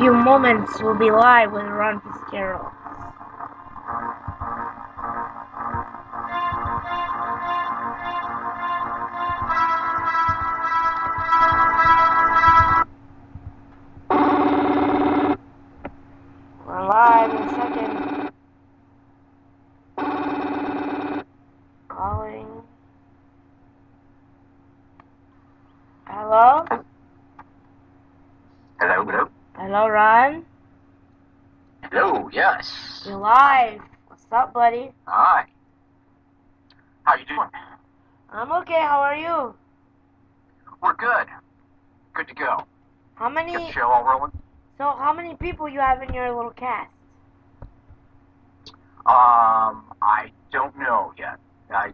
few moments, we'll be live with Ron Fitzgerald. We're live in a second. Calling. Hello? Hello, hello. Hello, Ron? Hello, yes. You're live. What's up, buddy? Hi. How you doing? I'm okay. How are you? We're good. Good to go. How many? Get the show all rolling. So, how many people you have in your little cast? I don't know yet. I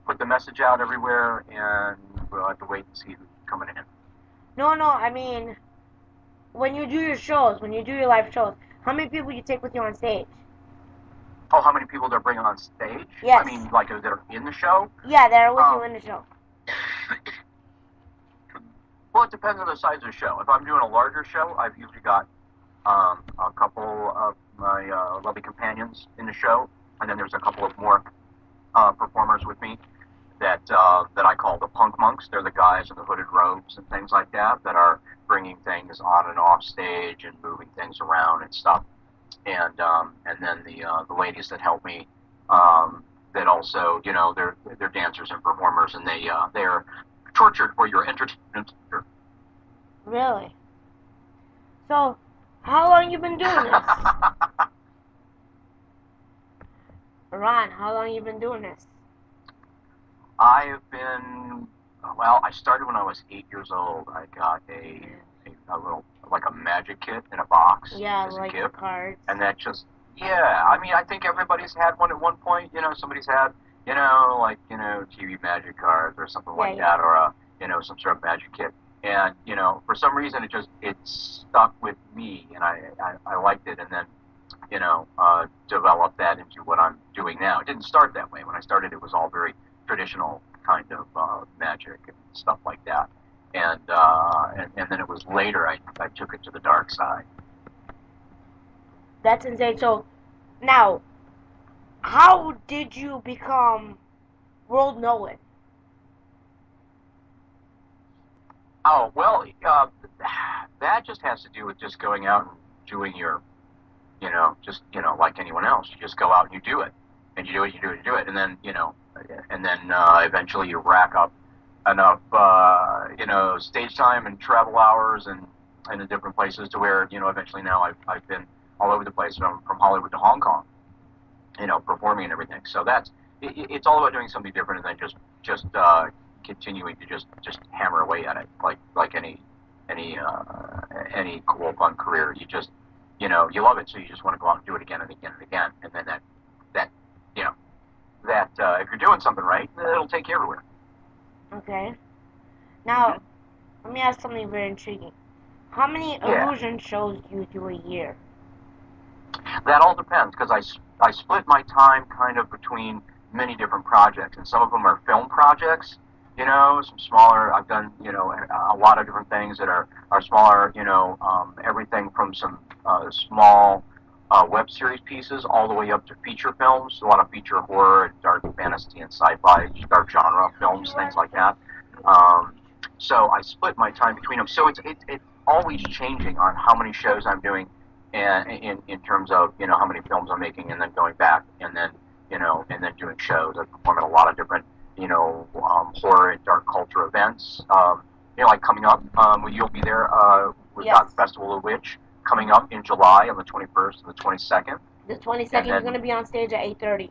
put the message out everywhere, and we'll have to wait and see who's coming in. No, I mean, when you do your shows, when you do your live shows, how many people you take with you on stage? Oh, how many people they're bringing on stage? Yes. I mean, like, that are in the show? Yeah, they're with you in the show. Well, it depends on the size of the show. If I'm doing a larger show, I've usually got a couple of my lovely companions in the show, and then there's a couple of more performers with me that I call the punk monks. They're the guys in the hooded robes and things like that are bringing things on and off stage and moving things around and stuff. And then the ladies that help me that also, you know, they're dancers and performers, and they're tortured for your entertainment. Really? So, how long you been doing this? Ron, how long you been doing this? I have been, well, I started when I was 8 years old. I got a little, like a magic kit in a box as a gift. Cards. And that just, yeah, I mean, I think everybody's had one at one point. You know, somebody's had, you know, like, you know, TV magic cards or something like that, or, you know, some sort of magic kit. And, you know, for some reason it stuck with me, and I liked it, and then, you know, developed that into what I'm doing now. It didn't start that way. When I started, it was all very traditional kind of magic and stuff like that. And then it was later I took it to the dark side. That's insane. So, now, how did you become world known? Oh, well, that just has to do with just going out and doing your, you know, just, you know, like anyone else. You just go out and you do it. And you do it, you do it, you do it. And then, you know, eventually you rack up enough, you know, stage time and travel hours and in different places to where, you know, eventually now I've been all over the place from Hollywood to Hong Kong, you know, performing and everything. So it's all about doing something different and then just continuing to just hammer away at it like any cool fun career. You just, you know, you love it, so you just want to go out and do it again and again and again, and then that you know, that if you're doing something right, it'll take you everywhere. Okay. Now, let me ask something very intriguing. How many illusion shows do you do a year? That all depends, because I split my time kind of between many different projects, and some of them are film projects, you know, some smaller. I've done, you know, a lot of different things that are smaller, you know, everything from some small web series pieces all the way up to feature films, a lot of feature horror, dark fantasy, and sci-fi, dark genre films, things like that. So I split my time between them. So it's always changing on how many shows I'm doing, and in terms of, you know, how many films I'm making, and then going back, and then, you know, and then doing shows. I perform at a lot of different, you know, horror and dark culture events. You know, like coming up, you'll be there. We've got Festival of Witch coming up in July on the 21st and the 22nd. The 22nd is going to be on stage at 8:30.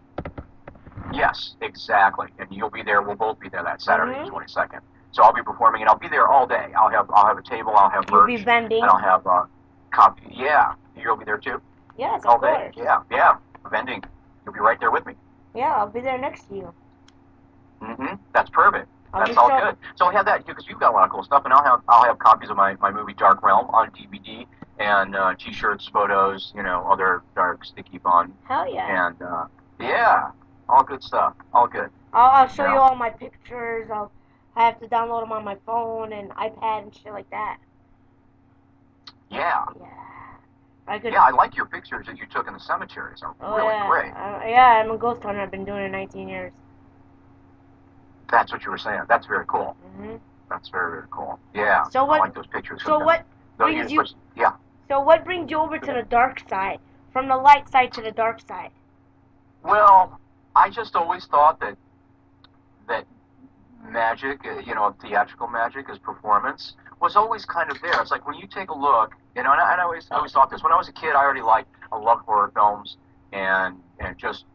Yes, exactly. And you'll be there. We'll both be there that Saturday, the 22nd. So I'll be performing, and I'll be there all day. I'll have a table. I'll have merch. You'll be vending. And I'll have copy. Yeah, you'll be there too. Yes, all of course. Day. Yeah, vending. You'll be right there with me. Yeah, I'll be there next to you. That's perfect. That's all good. So I'll have that because you've got a lot of cool stuff, and I'll have copies of my movie Dark Realm on DVD and T-shirts, photos, you know, other dark sticky fun. Hell yeah. And yeah, all good stuff. All good. I'll show you all my pictures. I have to download them on my phone and iPad and shit like that. Yeah. I could. Yeah, I like your pictures that you took in the cemeteries. They're really great. Yeah, I'm a ghost hunter. I've been doing it 19 years. That's what you were saying. That's very cool. Mhm. That's very, very cool. Yeah, So what? I like those pictures. So what brings you? Yeah. So what brings you over to the dark side? From the light side to the dark side? Well, I just always thought that magic, theatrical magic as performance was always kind of there. It's like when you take a look, and I always thought this. When I was a kid, I loved horror films and just,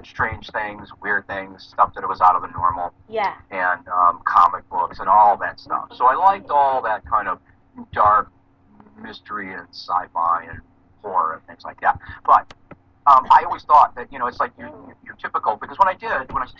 strange things, weird things, stuff that was out of the normal. Yeah. And comic books and all that stuff. So I liked all that kind of dark mystery and sci-fi and horror and things like that. But I always thought that, it's like you're typical, because when I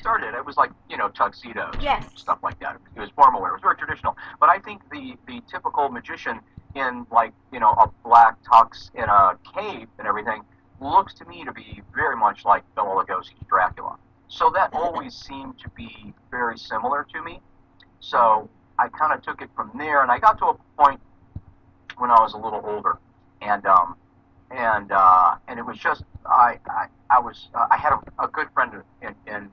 started, it was like, tuxedos, yes, stuff like that. It was formal wear. It was very traditional. But I think the typical magician in, like, a black tux in a cave and everything looks to me to be very much like Bela Lugosi's Dracula. So that always seemed to be very similar to me. So I kind of took it from there, and I got to a point when I was a little older, and it was just I had a good friend, and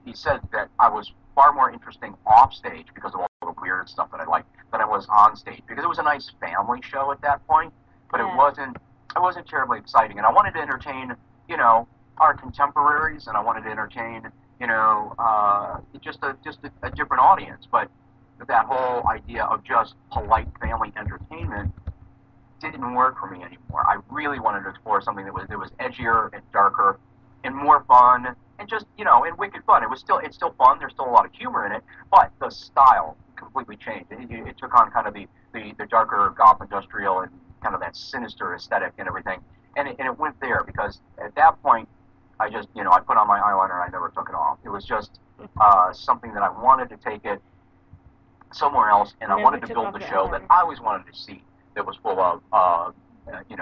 he said that I was far more interesting off stage because of all the weird stuff that I liked than I was on stage, because it was a nice family show at that point, but it wasn't terribly exciting, and I wanted to entertain our contemporaries, and I wanted to entertain just a different audience, but that whole idea of just polite family entertainment didn't work for me anymore. I really wanted to explore something that was edgier and darker and more fun and just, and wicked fun. It's still fun. There's still a lot of humor in it, but the style completely changed. It took on kind of the darker goth industrial and kind of that sinister aesthetic and everything. And it went there because at that point, I just, I put on my eyeliner and I never took it off. It was just something that I wanted to take it somewhere else, and I wanted to build the show that I always wanted to see, that was full of,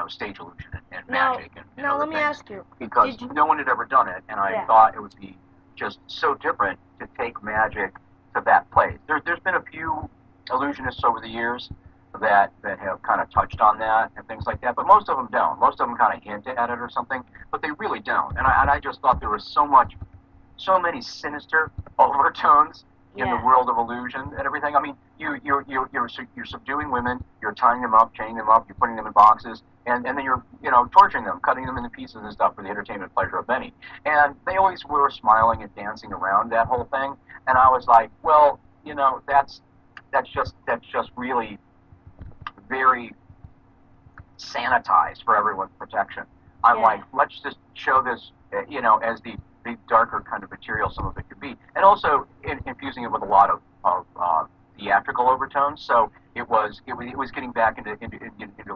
stage illusion and magic and now let me ask you, because no one had ever done it, and I thought it would be just so different to take magic to that place. There's been a few illusionists over the years that have kind of touched on that and things like that, but most of them don't. Most of them kind of hint at it or something, but they really don't. And I just thought there was so many sinister overtones in the world of illusion and everything. I mean, you're subduing women, you're tying them up, chaining them up, you're putting them in boxes, and then you're torturing them, cutting them into pieces and stuff for the entertainment pleasure of many. And they always were smiling and dancing around that whole thing. And I was like, well, that's just really very sanitized for everyone's protection. I'm like, let's just show this, as the darker kind of material some of it could be, and also infusing it with a lot of theatrical overtones. So it was getting back into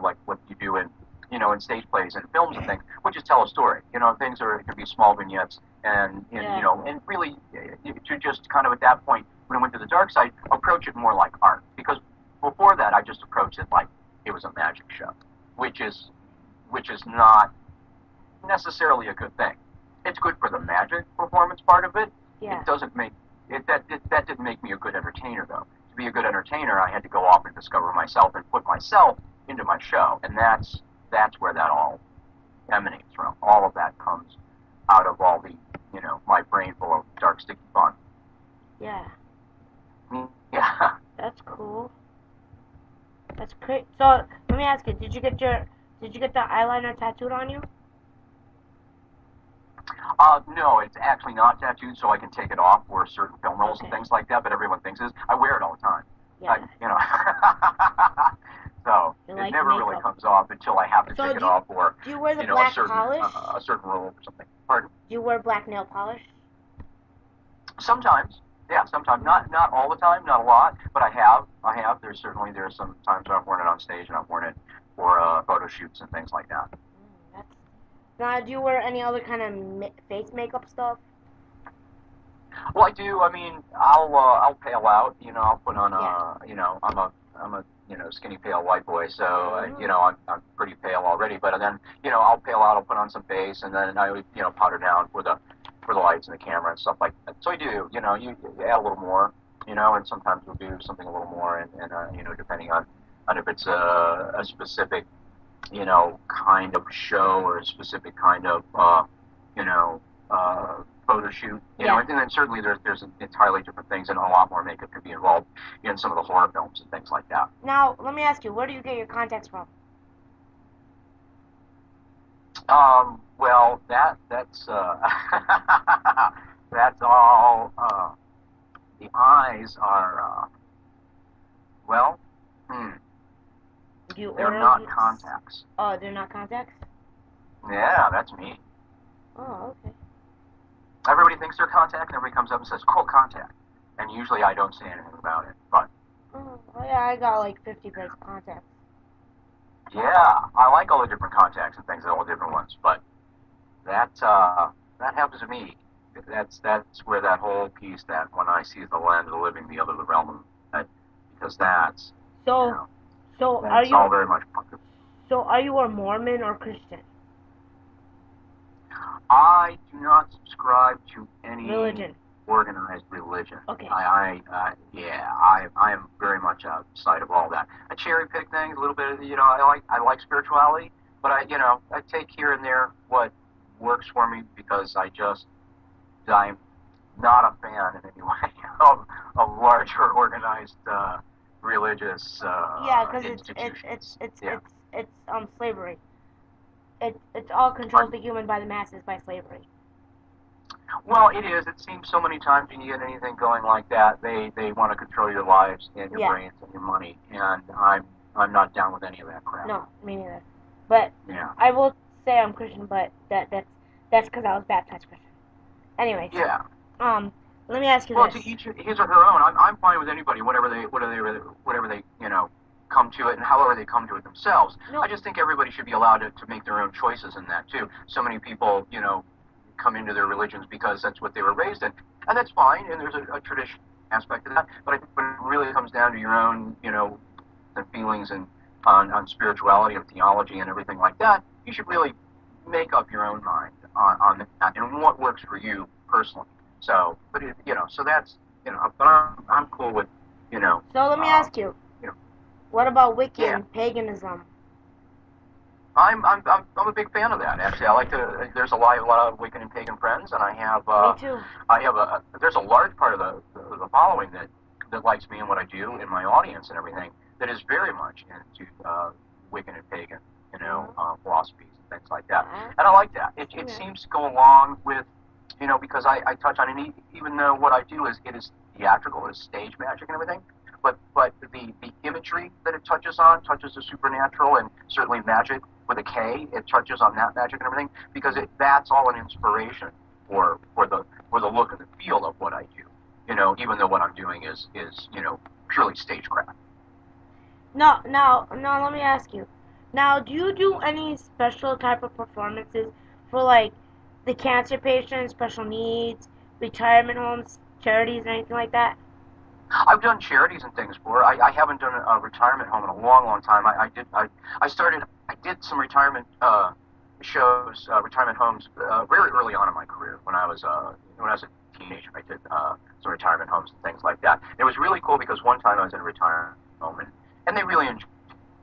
like what you do in in stage plays and films and things, which is tell a story. Things it can be small vignettes, and and really to just kind of at that point when I went to the dark side, approach it more like art, because before that I just approached it like it was a magic show, which is not necessarily a good thing. It's good for the magic performance part of it. Yeah. It doesn't make it that didn't make me a good entertainer, though. To be a good entertainer, I had to go off and discover myself and put myself into my show, and that's where that all emanates from. All of that comes out of all the my brain full of dark, sticky fun. Yeah. Yeah. That's cool. That's great. So let me ask you: Did you get the eyeliner tattooed on you? No, it's actually not tattooed, so I can take it off for certain film roles and things like that. But everyone thinks it is. I wear it all the time. Yeah. So it never really comes off until I have to take it off for do you wear the black polish? A certain role or something. Pardon? Do you wear black nail polish? Sometimes. Yeah, sometimes. Not all the time, not a lot, but I have. There's some times when I've worn it on stage and I've worn it for photo shoots and things like that. Now, do you wear any other kind of face makeup stuff? Well, I do. I mean, I'll pale out. I'll put on I'm a skinny pale white boy, so I'm pretty pale already. But then I'll pale out. I'll put on some base, and then I powder down for the lights and the camera and stuff like that. So I do. You add a little more. And sometimes we'll do something a little more, and depending on if it's a specific kind of show or a specific kind of, you know, photo shoot. And then certainly there's entirely different things, and a lot more makeup could be involved in some of the horror films and things like that. Now, let me ask you, where do you get your contacts from? Well, that's that's all. The eyes are well. Do you They're order not them? contacts. Oh, they're not contacts? Yeah, that's me. Oh, okay. Everybody thinks they're contact, and everybody comes up and says, "Cool, contact." And usually I don't say anything about it. But Oh, yeah, I got like 50 pairs of contacts. yeah, I like all the different contacts and things, all the different ones. But that happens to me. That's where that whole piece, that when I see the land of the living, the other the realm of that, because that's So, so are that's you all very much. so are you a Mormon or Christian? I do not subscribe to any Religion. organized religion. Okay. I am very much outside of all that. I cherry pick things a little bit. I like spirituality, but I take here and there what works for me, because I'm not a fan in any way of larger organized religious Yeah, because institutions. it's slavery. It's all controlled the human by the masses by slavery. Well, it is. It seems so many times when you get anything going like that, they want to control your lives and your brains and your money, and I'm not down with any of that crap. No, me neither. But yeah. I will say I'm Christian, but that's because I was baptized Christian. Anyway. Yeah. Let me ask you this. Well, to each his or her own. I'm fine with anybody, whatever they come to it, and however they come to it themselves. No. I just think everybody should be allowed to make their own choices in that too. So many people, come into their religions because that's what they were raised in, and that's fine. And there's a tradition aspect to that. But I think when it really comes down to your own, feelings and on spirituality and theology and everything like that, you should really make up your own mind on that and what works for you personally. So, but so that's but I'm cool with So let me ask you. What about Wiccan paganism? I'm a big fan of that. Actually, I like to. There's a lot of Wiccan and pagan friends, and I have. Me too. I have there's a large part of the following that likes me and what I do in my audience and everything, that is very much into Wiccan and pagan, philosophies and things like that. And I like that. It seems to go along with, because I touch on it, even though what I do it is theatrical, it's stage magic and everything. But the imagery that it touches the supernatural, and certainly magic with a K. It touches on that magic and everything, because that's all an inspiration for the look and the feel of what I do. Even though what I'm doing is purely stagecraft. Now, let me ask you. Now, do you do any special type of performances for like the cancer patients, special needs, retirement homes, charities, or anything like that? I've done charities and things before. I haven't done a retirement home in a long time. I did some retirement shows, retirement homes very early on in my career when I was a teenager. I did some retirement homes and things like that. It was really cool because one time I was in a retirement home and they really enjoyed,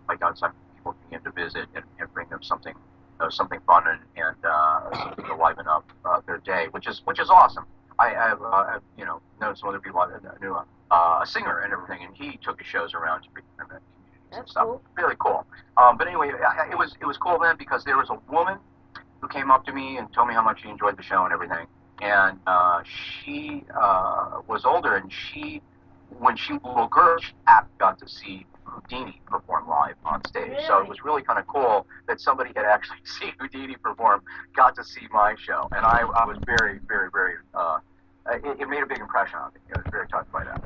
like, outside people being in to visit and bring them something fun and something to liven up their day, which is awesome. I've known some other people. I knew a singer and everything, and he took his shows around to retirement communities and stuff. Cool. Really cool. But anyway, it was cool then because there was a woman who came up to me and told me how much she enjoyed the show and everything. And she was older, and when she was a little girl, she got to see Houdini perform live on stage. Really? So it was really kind of cool that somebody had actually seen Houdini perform, got to see my show, and I was very, very, very. It made a big impression on me. I was very touched by that.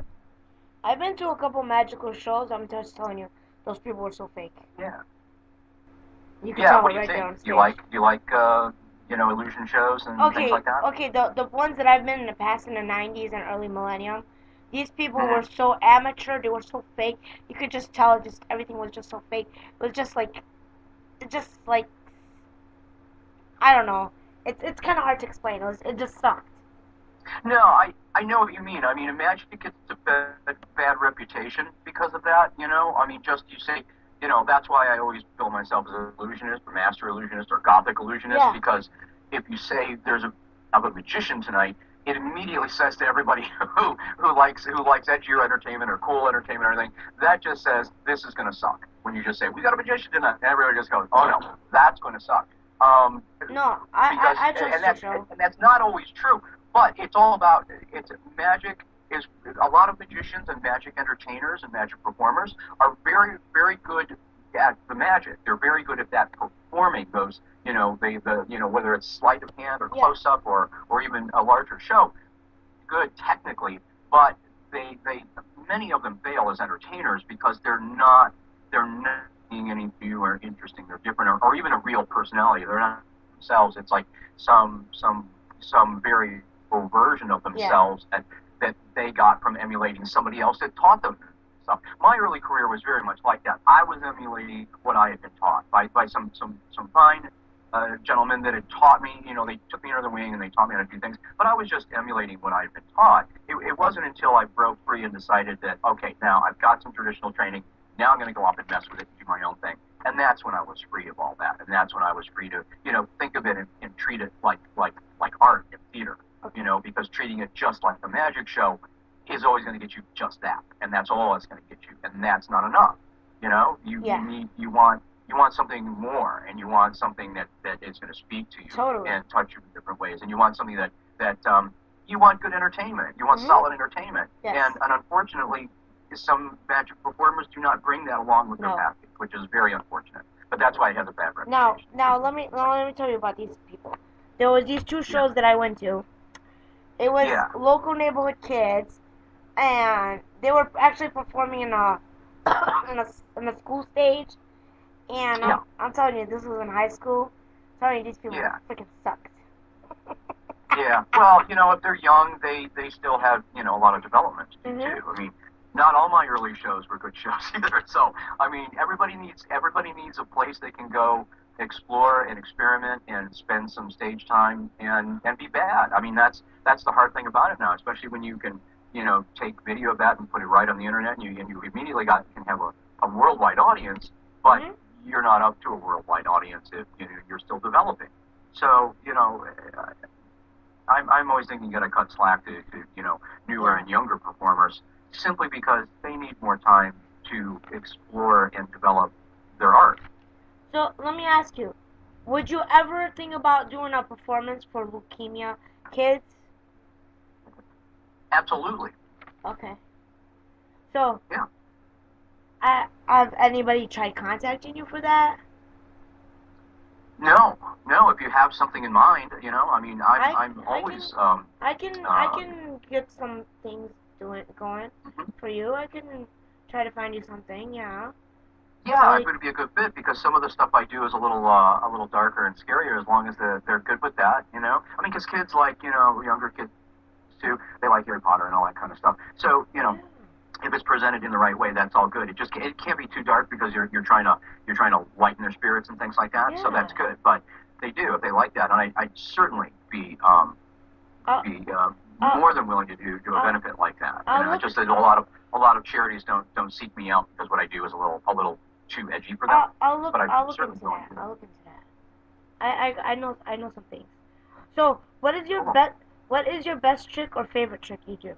I've been to a couple magical shows. I'm just telling you, those people were so fake. Yeah. You can tell what do right you there on think? stage. Do you like illusion shows and things like that? Okay, the ones that I've been in the past, in the 90s and early millennium, these people were so amateur, they were so fake. You could just tell, everything was just so fake. It was just like, I don't know. It's kind of hard to explain. It just sucked. No, I know what you mean. I mean, Magic gets a bad reputation because of that. I mean, just you say that's why I always bill myself as an illusionist or master illusionist or Gothic illusionist, Yeah. because if you say there's a magician tonight, it immediately says to everybody who likes edgier entertainment or cool entertainment or anything, that just says this is going to suck. When you just say we got a magician tonight, everybody just goes, oh no, that's going to suck. No, Because I trust and your that's show. and that's not always true, but it's all about it's magic is a lot of magicians and magic entertainers and magic performers are very very good at the magic. They're very good at that performing those whether it's sleight of hand or Yeah. close up or even a larger show. Good technically, but they many of them fail as entertainers because they're not being any new or interesting or different or even a real personality. They're not themselves. It's like some very full version of Yeah. themselves that they got from emulating somebody else that taught them stuff. My early career was very much like that. I was emulating what I had been taught by some fine gentlemen that had taught me. They took me under the wing and they taught me how to do things. But I was just emulating what I had been taught. It wasn't until I broke free and decided that, okay, now I've got some traditional training. Now I'm going to go off and mess with it and do my own thing. And that's when I was free of all that. And that's when I was free to, think of it and treat it like art and theater. Because treating it just like a magic show is always going to get you just that, and that's all it's going to get you, and that's not enough. Yeah. You want something more, and you want something that is going to speak to you Totally. and touch you in different ways, and you want something that you want good entertainment, you want Mhm. solid entertainment, Yes. and unfortunately, some magic performers do not bring that along with No. their package, which is very unfortunate. But that's why it has a bad Now, reputation. let me tell you about these people. There was these two shows that I went to. It was Yeah. local neighborhood kids, and they were actually performing in a in a school stage. And Yeah. I'm telling you, this was in high school. I'm telling you, these people Yeah. freaking sucked. Yeah, well, if they're young, they still have, a lot of development to do Mhm. too. I mean, not all my early shows were good shows either. So, I mean, everybody needs a place they can go explore and experiment and spend some stage time and be bad. I mean, that's the hard thing about it now, especially when you can, take video of that and put it right on the internet and you immediately can have a worldwide audience, but Mhm. you're not up to a worldwide audience if you're still developing. So, I'm always thinking you got to cut slack to newer and younger performers simply because they need more time to explore and develop their art. So let me ask you, would you ever think about doing a performance for leukemia kids? Absolutely. Okay. So, Yeah. have anybody tried contacting you for that? No. If you have something in mind, I mean, I'm I always. I can get some things going Mhm. for you. I can try to find you something. Yeah. Yeah, I'm going to be a good fit because some of the stuff I do is a little darker and scarier as long as they're good with that. I mean, because kids like younger kids too, they like Harry Potter and all that kind of stuff. So if it's presented in the right way, that's all good. It can't be too dark because you're trying to lighten their spirits and things like that. So that's Yeah. good. But they do if they like that, and I'd certainly be I'll, more than willing to do a I'll- benefit like that. I'll It's look- just that a lot of charities don't seek me out because what I do is a little too edgy for them. I'll look. But I'm I'll look certainly into willing that. to. I'll look into that. I know some things. So, what is your Cool. What is your best trick or favorite trick you do?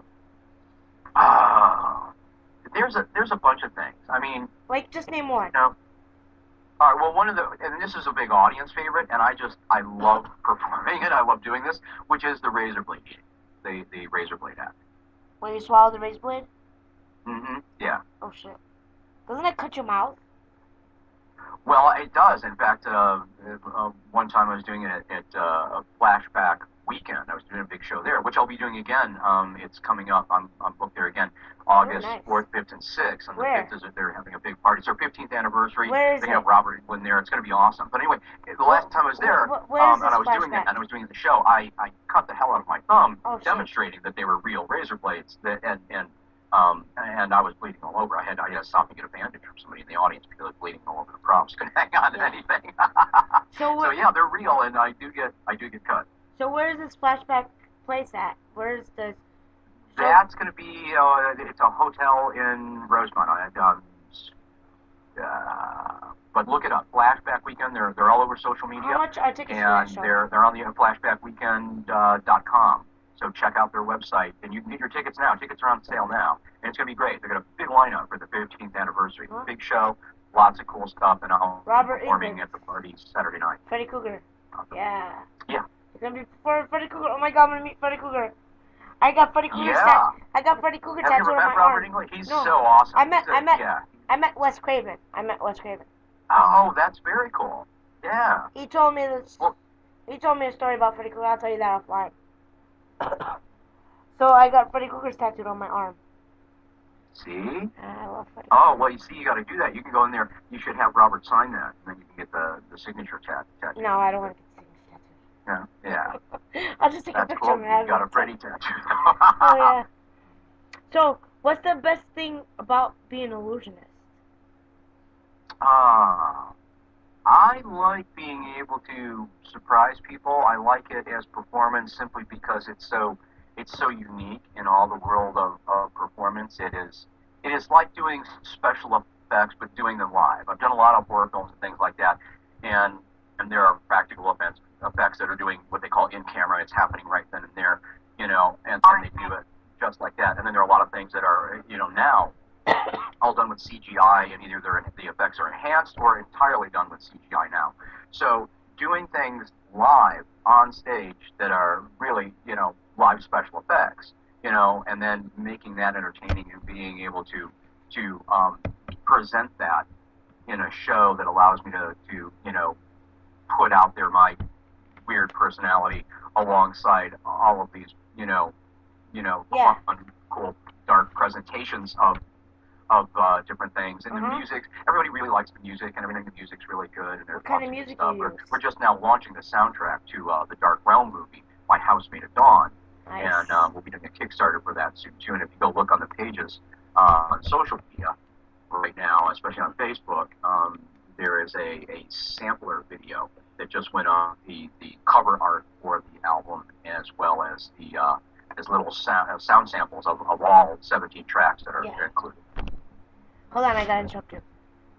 There's a bunch of things. I mean, Like, just name one. All right. Well, and this is a big audience favorite, and I love performing it. I love doing this, which is the razor blade, the razor blade act. When you swallow the razor blade? Yeah. Oh shit! Doesn't it cut your mouth? Well, it does. In fact, one time I was doing it at a flashback weekend. I was doing a big show there, which I'll be doing again. It's coming up. I'm booked there again, August nice. 4th, 5th, and 6th. And Where? the 5th they're having a big party. It's their 15th anniversary. Where is They it? have Robert England there. It's going to be awesome. But anyway, the last time I was there, where is and I this was doing it, flashback? and I was doing the show, I cut the hell out of my thumb, Oh, shit. demonstrating that they were real razor blades. And I was bleeding all over. I had to stop and get a bandage from somebody in the audience because I was bleeding all over the props. Couldn't hang on to Yeah. anything. So yeah, they're real, and I do get cut. So where is this flashback place at? Where is this? That's going to be it's a hotel in Rosemont. But look it up, Flashback Weekend. They're all over social media. How much are tickets for and that show? they're on the flashbackweekend.com. So check out their website, and you can get your tickets now. Tickets are on sale now, and it's gonna be great. They've got a big lineup for the 15th anniversary. Huh? Big show, lots of cool stuff, and I'll be performing at the party Saturday night. Freddy Krueger. Yeah. Yeah. It's gonna be for Freddy Krueger. Oh my God, I'm gonna meet Freddy Krueger. I got Freddy Krueger. Yeah. I got Freddy Krueger Have you tattooed ever on met my Robert arm. Englund? He's No. so awesome. I met Wes Craven. Oh, that's very cool. Yeah. He told me this. Well, He told me a story about Freddy Krueger. I'll tell you that offline. So I got Freddy Krueger's tattooed on my arm. see? I love Freddy Krueger. Oh, well, you see, you got to do that. You can go in there. You should have Robert sign that, and then you can get the signature tattoo. No, I don't want to get the Yeah. Yeah. tattoo. I'll just take a That's picture cool. of it. You got a Freddy tattoo. Oh, yeah. So, what's the best thing about being an illusionist? I like being able to surprise people. I like it as performance simply because it's so unique in all the world of performance. It is like doing special effects, but doing them live. I've done a lot of horror films and things like that, and there are practical effects that are doing what they call in camera. It's happening right then and there, and they do it just like that. And then there are a lot of things that are, now all done with CGI, and either the effects are enhanced or entirely done with CGI now. So doing things live on stage that are really, live special effects, and then making that entertaining and being able to present that in a show that allows me to put out there my weird personality alongside all of these, Yeah. fun, cool, dark presentations of different things. And the music, everybody really likes the music, and everything. The music's really good. And What kind of music do you use? We're just now launching the soundtrack to the Dark Realm movie, My Housemaid at Dawn. Nice. And we'll be doing a Kickstarter for that soon, too. And if you go look on the pages on social media right now, especially on Facebook, there is a sampler video that just went on the cover art for the album, as well as the as little sound samples of all 17 tracks that are included. Hold on, I gotta interrupt you.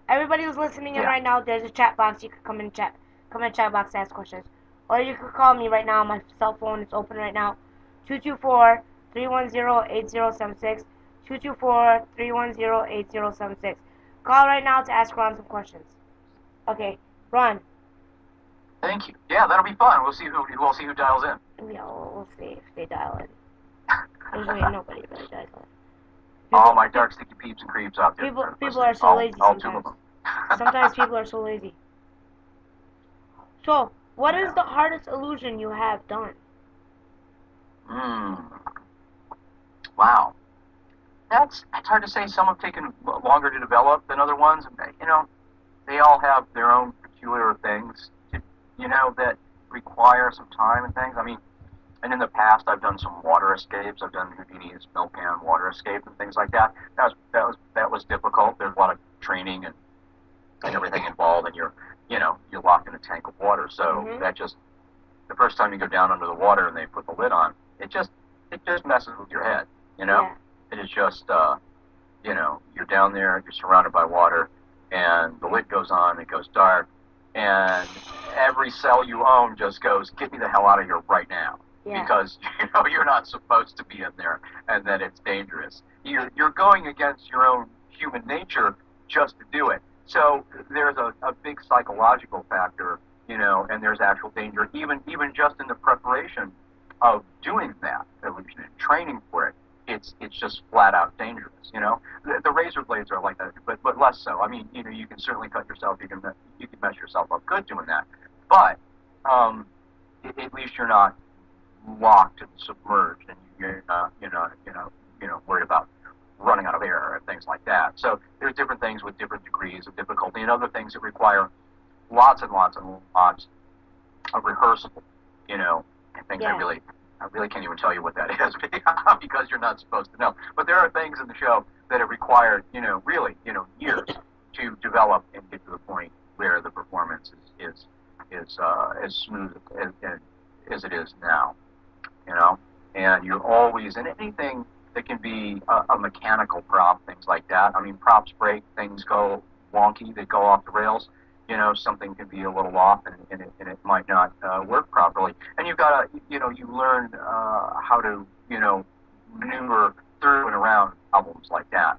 Everybody who's listening in right now, there's a chat box. You can come in chat box to ask questions, or you can call me right now. My cell phone is open right now. 224-310-8076. 224-310-8076. Call right now to ask Ron some questions. Okay, Ron. Thank you. Yeah, that'll be fun. We'll see who dials in. Yeah, we'll see if they dial in. Usually nobody really dials in. All my dark, sticky peeps and creeps out there. People are so lazy all two sometimes. of them. Sometimes people are so lazy. So, what is the hardest illusion you have done? Wow. It's hard to say. Some have taken longer to develop than other ones. They all have their own peculiar things, that require some time and things. I mean, and in the past, I've done some water escapes. I've done Houdini's milk can water escape and things like that. That was difficult. There's a lot of training and everything involved, and you're locked in a tank of water. So that just, the first time you go down under the water and they put the lid on, it just messes with your head. Yeah. It is just, you're down there, you're surrounded by water, and the lid goes on, it goes dark, and every cell you own just goes, get me the hell out of here right now. Yeah. Because, you're not supposed to be in there, and that it's dangerous. You're going against your own human nature just to do it. So there's a big psychological factor, and there's actual danger, even just in the preparation of doing that illusion and training for it. It's just flat out dangerous. The razor blades are like that, but less so. I mean, you can certainly cut yourself. You can mess yourself up good doing that, but at least you're not locked and submerged, and you're not worried about running out of air and things like that. So there's different things with different degrees of difficulty, and other things that require lots and lots and lots of rehearsal. And things I really can't even tell you what that is because you're not supposed to know. But there are things in the show that have required, really, years to develop and get to the point where the performance is as smooth as it is now. And you're always in anything that can be a mechanical prop, things like that. I mean, props break, things go wonky, they go off the rails. something can be a little off and it might not work properly. And you've got to, you learn how to, maneuver through and around problems like that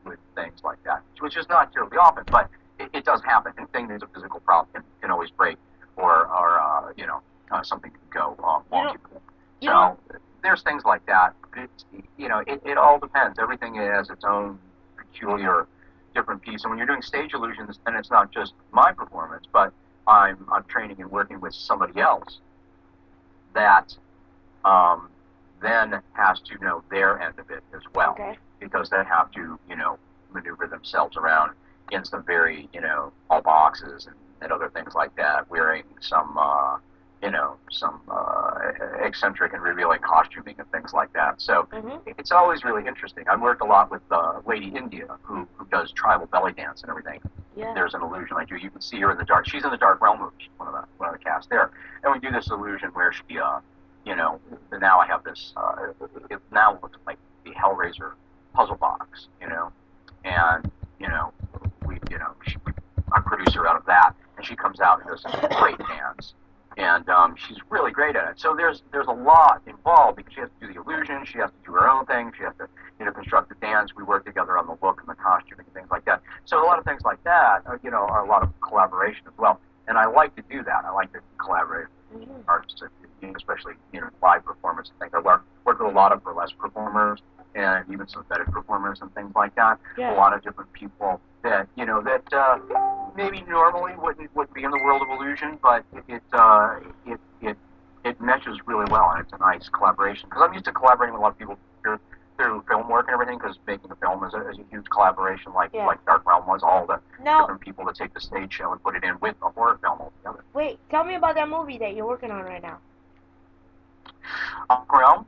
with things like that, which is not terribly often, but it does happen. And things is a physical problem can always break or something can go wonky. So there's things like that. It all depends. Everything has its own peculiar different piece. And when you're doing stage illusions, then it's not just my performance, but I'm training and working with somebody else that then has to know their end of it as well, okay. because they have to maneuver themselves around in some very all boxes and other things like that, wearing some eccentric and revealing costuming and things like that. So it's always really interesting. I worked a lot with Lady India, who does tribal belly dance and everything. Yeah. There's an illusion I do. You can see her in the dark. She's in the Dark Realm movie. She's one of the cast there. And we do this illusion where she, now I have this, it now looks like the Hellraiser puzzle box, and, I produce her out of that, and she comes out and does some great dance. And she's really great at it. So there's a lot involved because she has to do the illusion, she has to do her own thing, she has to construct the dance. We work together on the look and the costuming and things like that. So a lot of things like that, are a lot of collaboration as well. And I like to do that. I like to collaborate with artists, especially live performance and things. I work with a lot of burlesque performers and even synthetic performers and things like that. Yeah. A lot of different people that maybe normally wouldn't be in the world of illusion, but it meshes really well, and it's a nice collaboration. Because I'm used to collaborating with a lot of people through film work and everything, because making a film is a huge collaboration, like Dark Realm was, all the different people that take the stage show and put it in with a horror film altogether. Wait, tell me about that movie that you're working on right now. Dark Realm?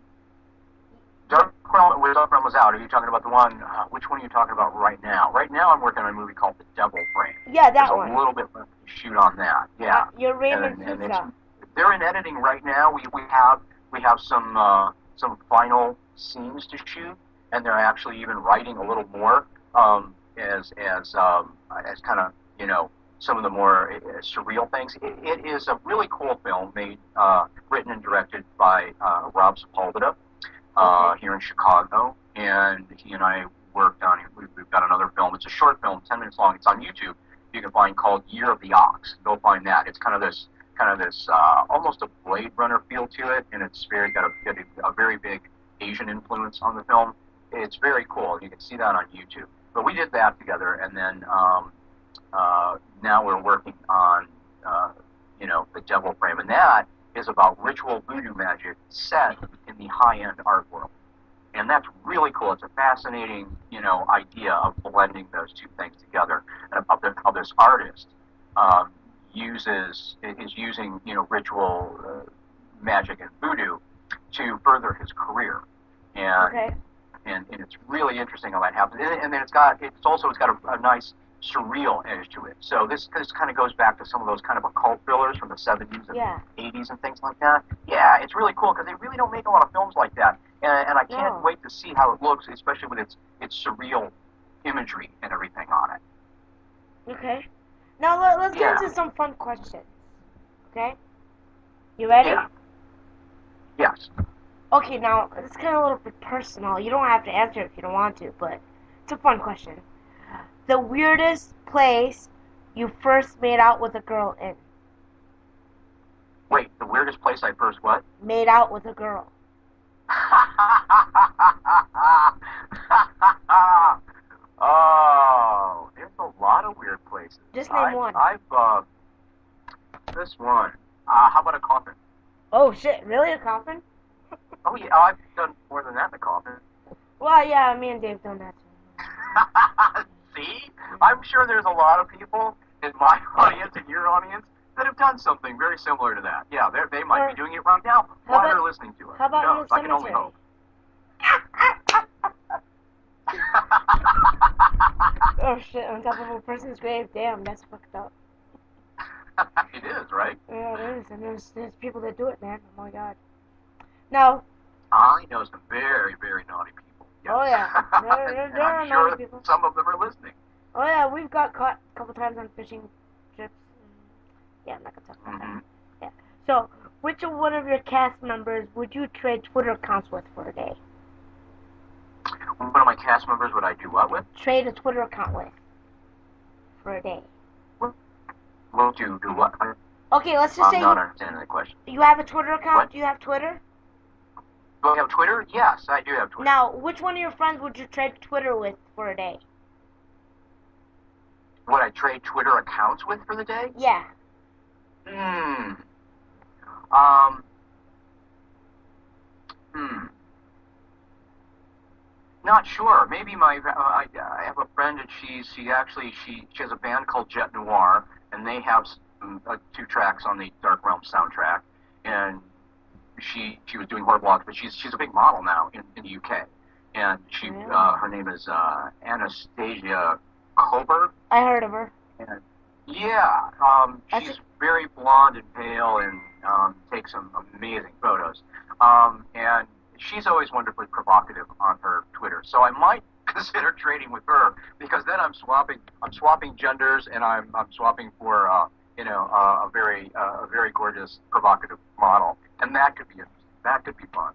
Dark Realm was out. Are you talking about the one, which one are you talking about right now? Right now I'm working on a movie called The Devil Frame. Yeah, that There's one. a little bit left to shoot on that. Yeah. You're Raymond Pizza. They're in editing right now. We have some final scenes to shoot, and they're actually even writing a little more as kind of some of the more surreal things. It is a really cool film made, written and directed by Rob Sepulveda here in Chicago, and he and I worked on it. We've got another film. It's a short film, 10 minutes long. It's on YouTube. You can find called Year of the Ox. Go find that. It's kind of this almost a Blade Runner feel to it, and it's got a very big Asian influence on the film. It's very cool. You can see that on YouTube. But we did that together, and then now we're working on The Devil Frame, and that is about ritual voodoo magic set in the high-end art world. And that's really cool. It's a fascinating, idea of blending those two things together, and how this artist is using, ritual magic and voodoo to further his career. And and it's really interesting how that happens. And then it's got a nice surreal edge to it. So this kind of goes back to some of those kind of occult thrillers from the 70s and 80s and things like that. Yeah, it's really cool because they really don't make a lot of films like that. And I can't wait to see how it looks, especially with its surreal imagery and everything on it. Okay. Now let's get into some fun questions. Okay? You ready? Yeah. Yes. Okay, now it's kind of a little bit personal. You don't have to answer if you don't want to, but it's a fun question. The weirdest place you first made out with a girl in? Wait, the weirdest place I first what? Made out with a girl. Oh, there's a lot of weird places. Just name one. This one. How about a coffin? Oh shit, really, a coffin? Oh yeah, I've done more than that in a coffin. Well, yeah, me and Dave done that too. See? I'm sure there's a lot of people in my audience and your audience that have done something very similar to that. Yeah, they might be doing it right now while they're listening to it. How about in the I can only cemetery? hope. Oh shit, on top of a person's grave. Damn, that's fucked up. It is, right? Yeah, it is. And there's people that do it, man. Oh my god. Now, I know some very, very naughty people. Yes. Oh yeah, there are I'm naughty sure people. some of them are listening. Oh yeah, we've got caught a couple times on fishing trips. Yeah, I'm not gonna talk about that. Mm-hmm. Yeah. So, which one of your cast members would you trade Twitter accounts with for a day? One of my cast members would I do what with? Trade a Twitter account with for a day. Will do what? Okay, let's just I'm say not understanding the question. you have a Twitter account. What? Do you have Twitter? Do I have Twitter? Yes, I do have Twitter. Now, which one of your friends would you trade Twitter with for a day? Would I trade Twitter accounts with for the day? Yeah. Hmm. Um. Hmm. Not sure. Maybe I have a friend and she has a band called Jet Noir, and they have two tracks on the Dark Realm soundtrack, and she was doing horror blogs, but she's a big model now in the UK, and her name is Anastasia Kober. I heard of her. And yeah, she's very blonde and pale and takes some amazing photos. And she's always wonderfully provocative on her Twitter. So I might consider trading with her because then I'm swapping genders and I'm swapping for a very gorgeous provocative model, and that could be interesting. That could be fun.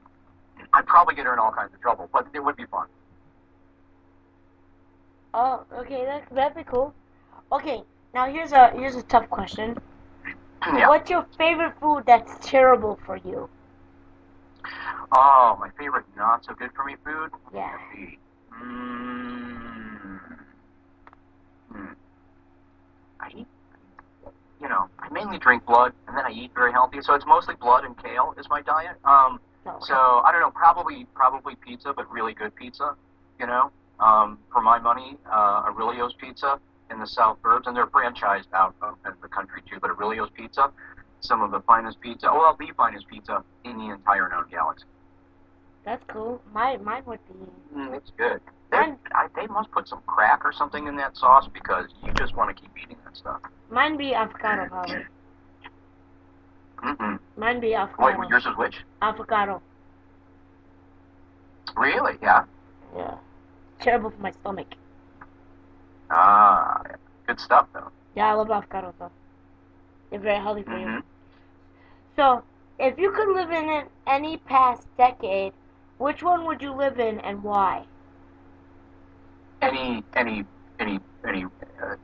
I'd probably get her in all kinds of trouble, but it would be fun. Oh, okay, that'd be cool. Okay, now here's a tough question. Yeah. What's your favorite food that's terrible for you? Oh, my favorite not so good for me food? What Yeah. would that be? I eat, I mainly drink blood, and then I eat very healthy. So it's mostly blood and kale is my diet. No. So I don't know, probably pizza, but really good pizza. For my money, Aurelio's Pizza in the South Burbs, and they're franchised out of the country too. But Aurelio's Pizza, some of the finest pizza, well, the finest pizza in the entire known galaxy. That's cool. Mine would be. It's good. They must put some crack or something in that sauce because you just want to keep eating that stuff. Mine be avocado probably. Mm-mm. Mine be avocado. Wait, yours is which? Avocado. Really? Yeah. Yeah. Terrible for my stomach. Ah, good stuff though. Yeah, I love avocado though. They're very healthy for Mm-hmm. you. So, if you could live in any past decade, which one would you live in and why? Any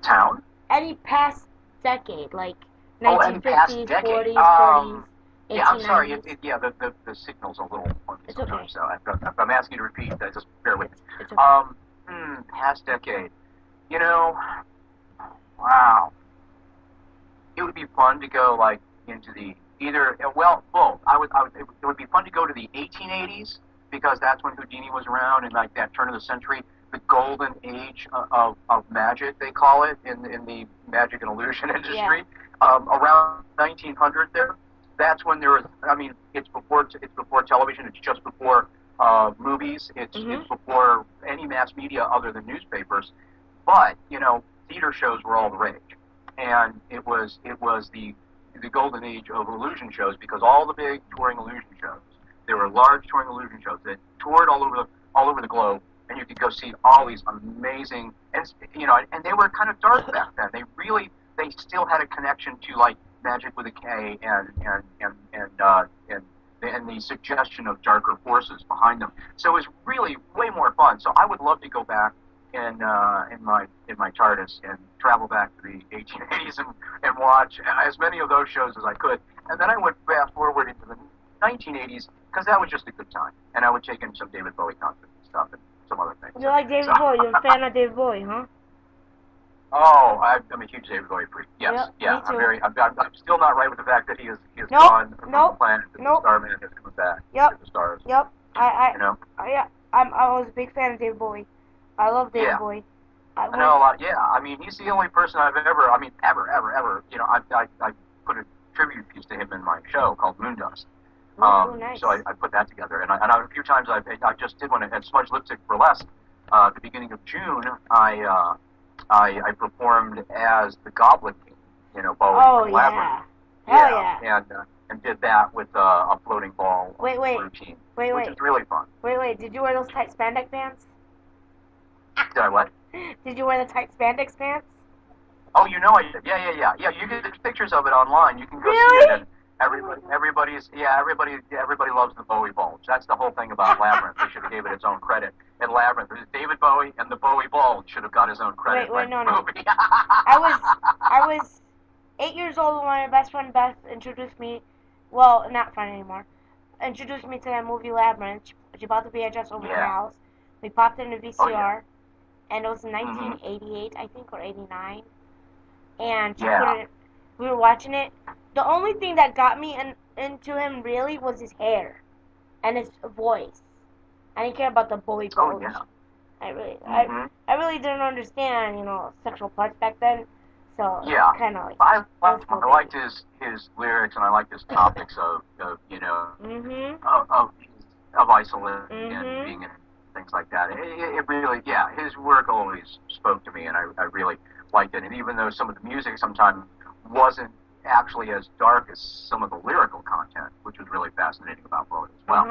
town? Any past decade, like Any past 1950s, decade. 40s, 30s, Yeah, I'm sorry. 1890s. The signal's a little funky It's sometimes. okay. So if I'm asking you to repeat, just bear with me. It's okay. Past decade. Wow. It would be fun to go like into the both. It would be fun to go to the 1880s because that's when Houdini was around and like that turn of the century, the golden age of magic they call it in the magic and illusion industry. Yeah. Around 1900 there. That's when there was. I mean, it's before television. It's just before movies. It's before any mass media other than newspapers. But theater shows were all the rage, and it was the golden age of illusion shows because all the big touring illusion shows. There were large touring illusion shows that toured all over the globe, and you could go see all these amazing and they were kind of dark back then. They still had a connection to like magic with a K and the suggestion of darker forces behind them. So it was really way more fun. So I would love to go back in my TARDIS and travel back to the 1880s and watch as many of those shows as I could. And then I would fast forward into the 1980s because that was just a good time. And I would take in some David Bowie concerts and stuff and some other things. You like David Bowie? You're a fan of David Bowie, huh? Oh, I'm a huge David Bowie freak. Yes, Yep, yeah. me too. I'm still not right with the fact that he is Nope, gone from nope, the planet and nope. the Starman is coming back Yep. to the stars. Yep. You know? I was a big fan of David Bowie. I love David Bowie. I know a lot. Yeah, I mean, he's the only person I've ever. I put a tribute piece to him in my show called Moondust. Nice. So I put that together, and a few times I just did one at Smudge Lipstick Burlesque. At the beginning of June, I performed as the Goblin King. Bowie from Labyrinth. Hell yeah. And did that with a floating ball routine, which is really fun. Wait. Did you wear those tight spandex pants? Did I what? Did you wear the tight spandex pants? Oh, you know I did. Yeah. You can get pictures of it online. You can go see it, Really? and everybody loves the Bowie bulge. That's the whole thing about Labyrinth. They should have gave it its own credit. In Labyrinth, David Bowie and the Bowie bulge should have got his own credit. Wait, no. Movie. I was 8 years old when my best friend Beth introduced me. Well, not friend anymore. Introduced me to that movie Labyrinth. She bought the VHS over to my house. We popped it in a VCR, Oh, yeah. and it was in 1988, I think, or 89. And she put Yeah. it. We were watching it. The only thing that got me into him really was his hair and his voice. I didn't care about the Bowie Oh, bulge. yeah. I really didn't understand, sexual parts back then. So Yeah. kind of like. I liked his lyrics, and I liked his topics of Mhm. of isolation and Mhm. being in things like that. It really, yeah, his work always spoke to me, and I really liked it. And even though some of the music sometimes wasn't actually as dark as some of the lyrical content, which was really fascinating about Bowie as well.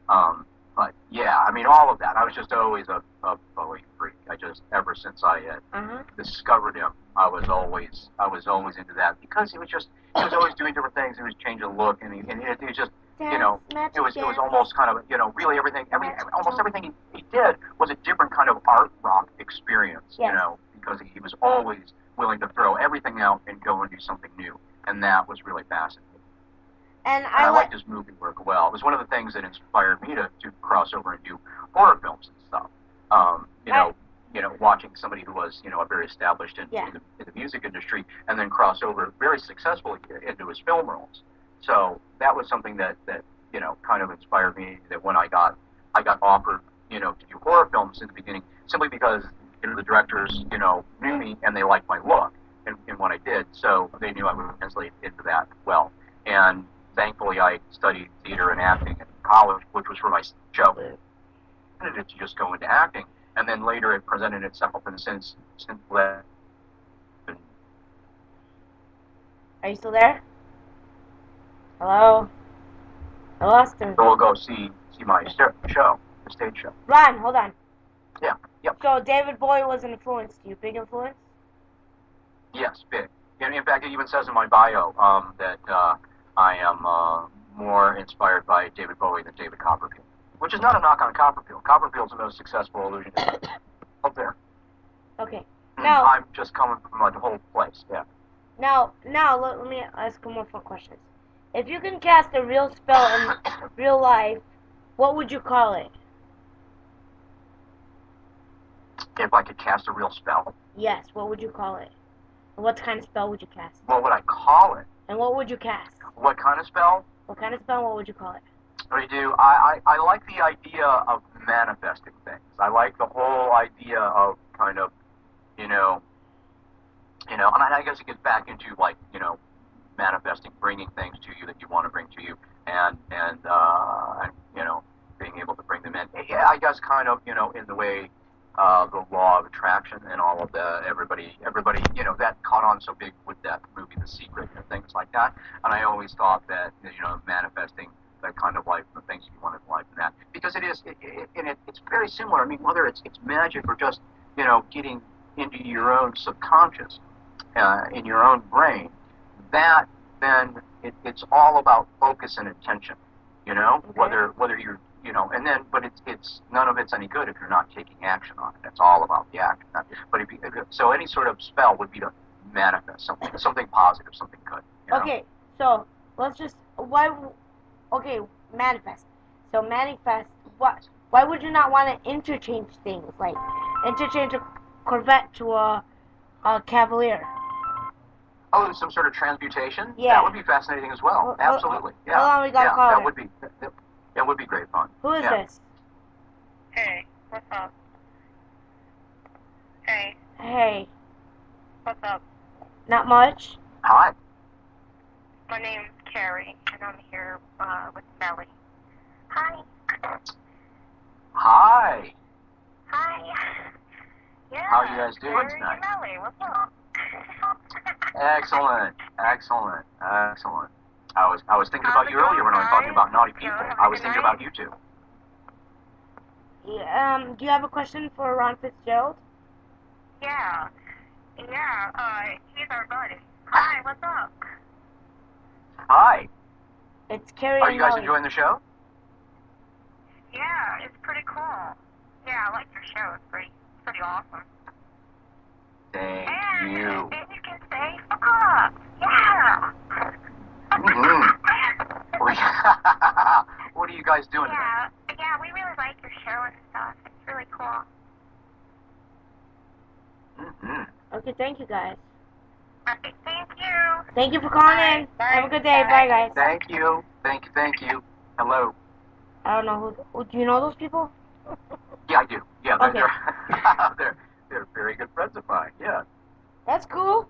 Mhm. But yeah, I mean, all of that. I was just always a Bowie freak. Ever since I had discovered him, I was always into that, because he was always doing different things. He was changing the look, and it was just, it was almost kind of, really almost everything he did was a different kind of art rock experience, Yes. because he was always willing to throw everything out and go and do something new, and that was really fascinating. And And I liked his movie work well. It was one of the things that inspired me to cross over and do horror films and stuff. Watching somebody who was, very established in the music industry, and then cross over very successfully into his film roles. So that was something that kind of inspired me. That when I got offered, to do horror films in the beginning, simply because the directors, knew me and they liked my look and what I did, so they knew I would translate into that well. And thankfully, I studied theater and acting in college, which was for my show. I wanted to just go into acting, and then later it presented itself in since Are you still there? Hello? I lost him. So we'll go see my show, the stage show. Ron, hold on. Yeah. Yep. So David Bowie was an influence to you. Big influence? Yes, big. And in fact, it even says in my bio that I am more inspired by David Bowie than David Copperfield, which is not a knock on Copperfield. Copperfield's the most successful illusionist out there. Okay. Now I'm just coming from the whole place. Yeah. Now let me ask you more fun questions. If you can cast a real spell in real life, what would you call it? If I could cast a real spell. Yes, what would you call it? And what kind of spell would you cast? What would I call it? And what would you cast? What kind of spell? What kind of spell and what would you call it? I like the idea of manifesting things. I like the whole idea of kind of, and I guess it gets back into manifesting, bringing things to you that you want to bring to you, and being able to bring them in. Yeah, I guess kind of, in the way the law of attraction and all of everybody, that caught on so big with that movie, The Secret, and things like that. And I always thought that, manifesting that kind of life, the things you want in life, and that, because it's very similar. I mean, whether it's magic or just, getting into your own subconscious, in your own brain, that then it's all about focus and attention. Okay. Whether you're, but it's none of it's any good if you're not taking action on it. It's all about the action. But so any sort of spell would be to manifest something positive, something good. Okay, so let's just manifest. So manifest what? Why would you not want to interchange things, like interchange a Corvette to a Cavalier? Oh, some sort of transmutation? Yeah. That would be fascinating as well. Absolutely. Yeah. How long we got called? That would be great fun. Who is this? Hey, what's up? Hey, Hey, what's up? not much. Hi. My name's Carrie, and I'm here with Melly. Hi. Hi. Hi. Yeah. How are you guys doing Carrie tonight? and Melly, what's up? Excellent. I was thinking about you earlier when I was talking about naughty people. I was thinking about you too. Do you have a question for Ron Fitzgerald? Yeah. Yeah, he's our buddy. Hi, what's up? Hi. It's Carrie Are and you guys Melly. enjoying the show? Yeah, it's pretty cool. Yeah, I like your show. It's pretty awesome. Thank And you. then you can say fuck up. Yeah. Mm-hmm. What are you guys doing tonight? Yeah, we really like your show and stuff. It's really cool. Mm-hmm. Okay, thank you guys. Okay, thank you. Thank you for calling in. Bye. Have a good day. Bye, guys. Thank you. Thank you. Hello. I don't know who. Do you know those people? Yeah, I do. Yeah, they're, Okay. they're very good friends of mine. Yeah. That's cool.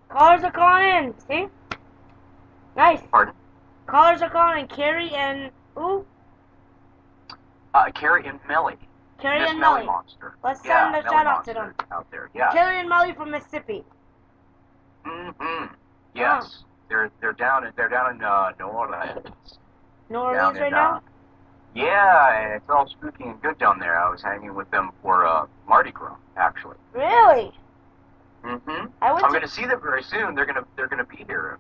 Callers are calling in. See? Nice. Pardon? Callers are calling in. Carrie and who? Carrie and Melly. Carrie Miss and Melly Melly. Monster. Let's Yeah, send a Melly shout out to them. Monster out there. Yeah. Carrie and Melly from Mississippi. Mm-hmm. Yes. They're down in New Orleans. New Orleans right now? Yeah, it's all spooky and good down there. I was hanging with them for Mardi Gras, actually. Really? Mm-hmm. I went I'm to. going to see them very soon. They're gonna be here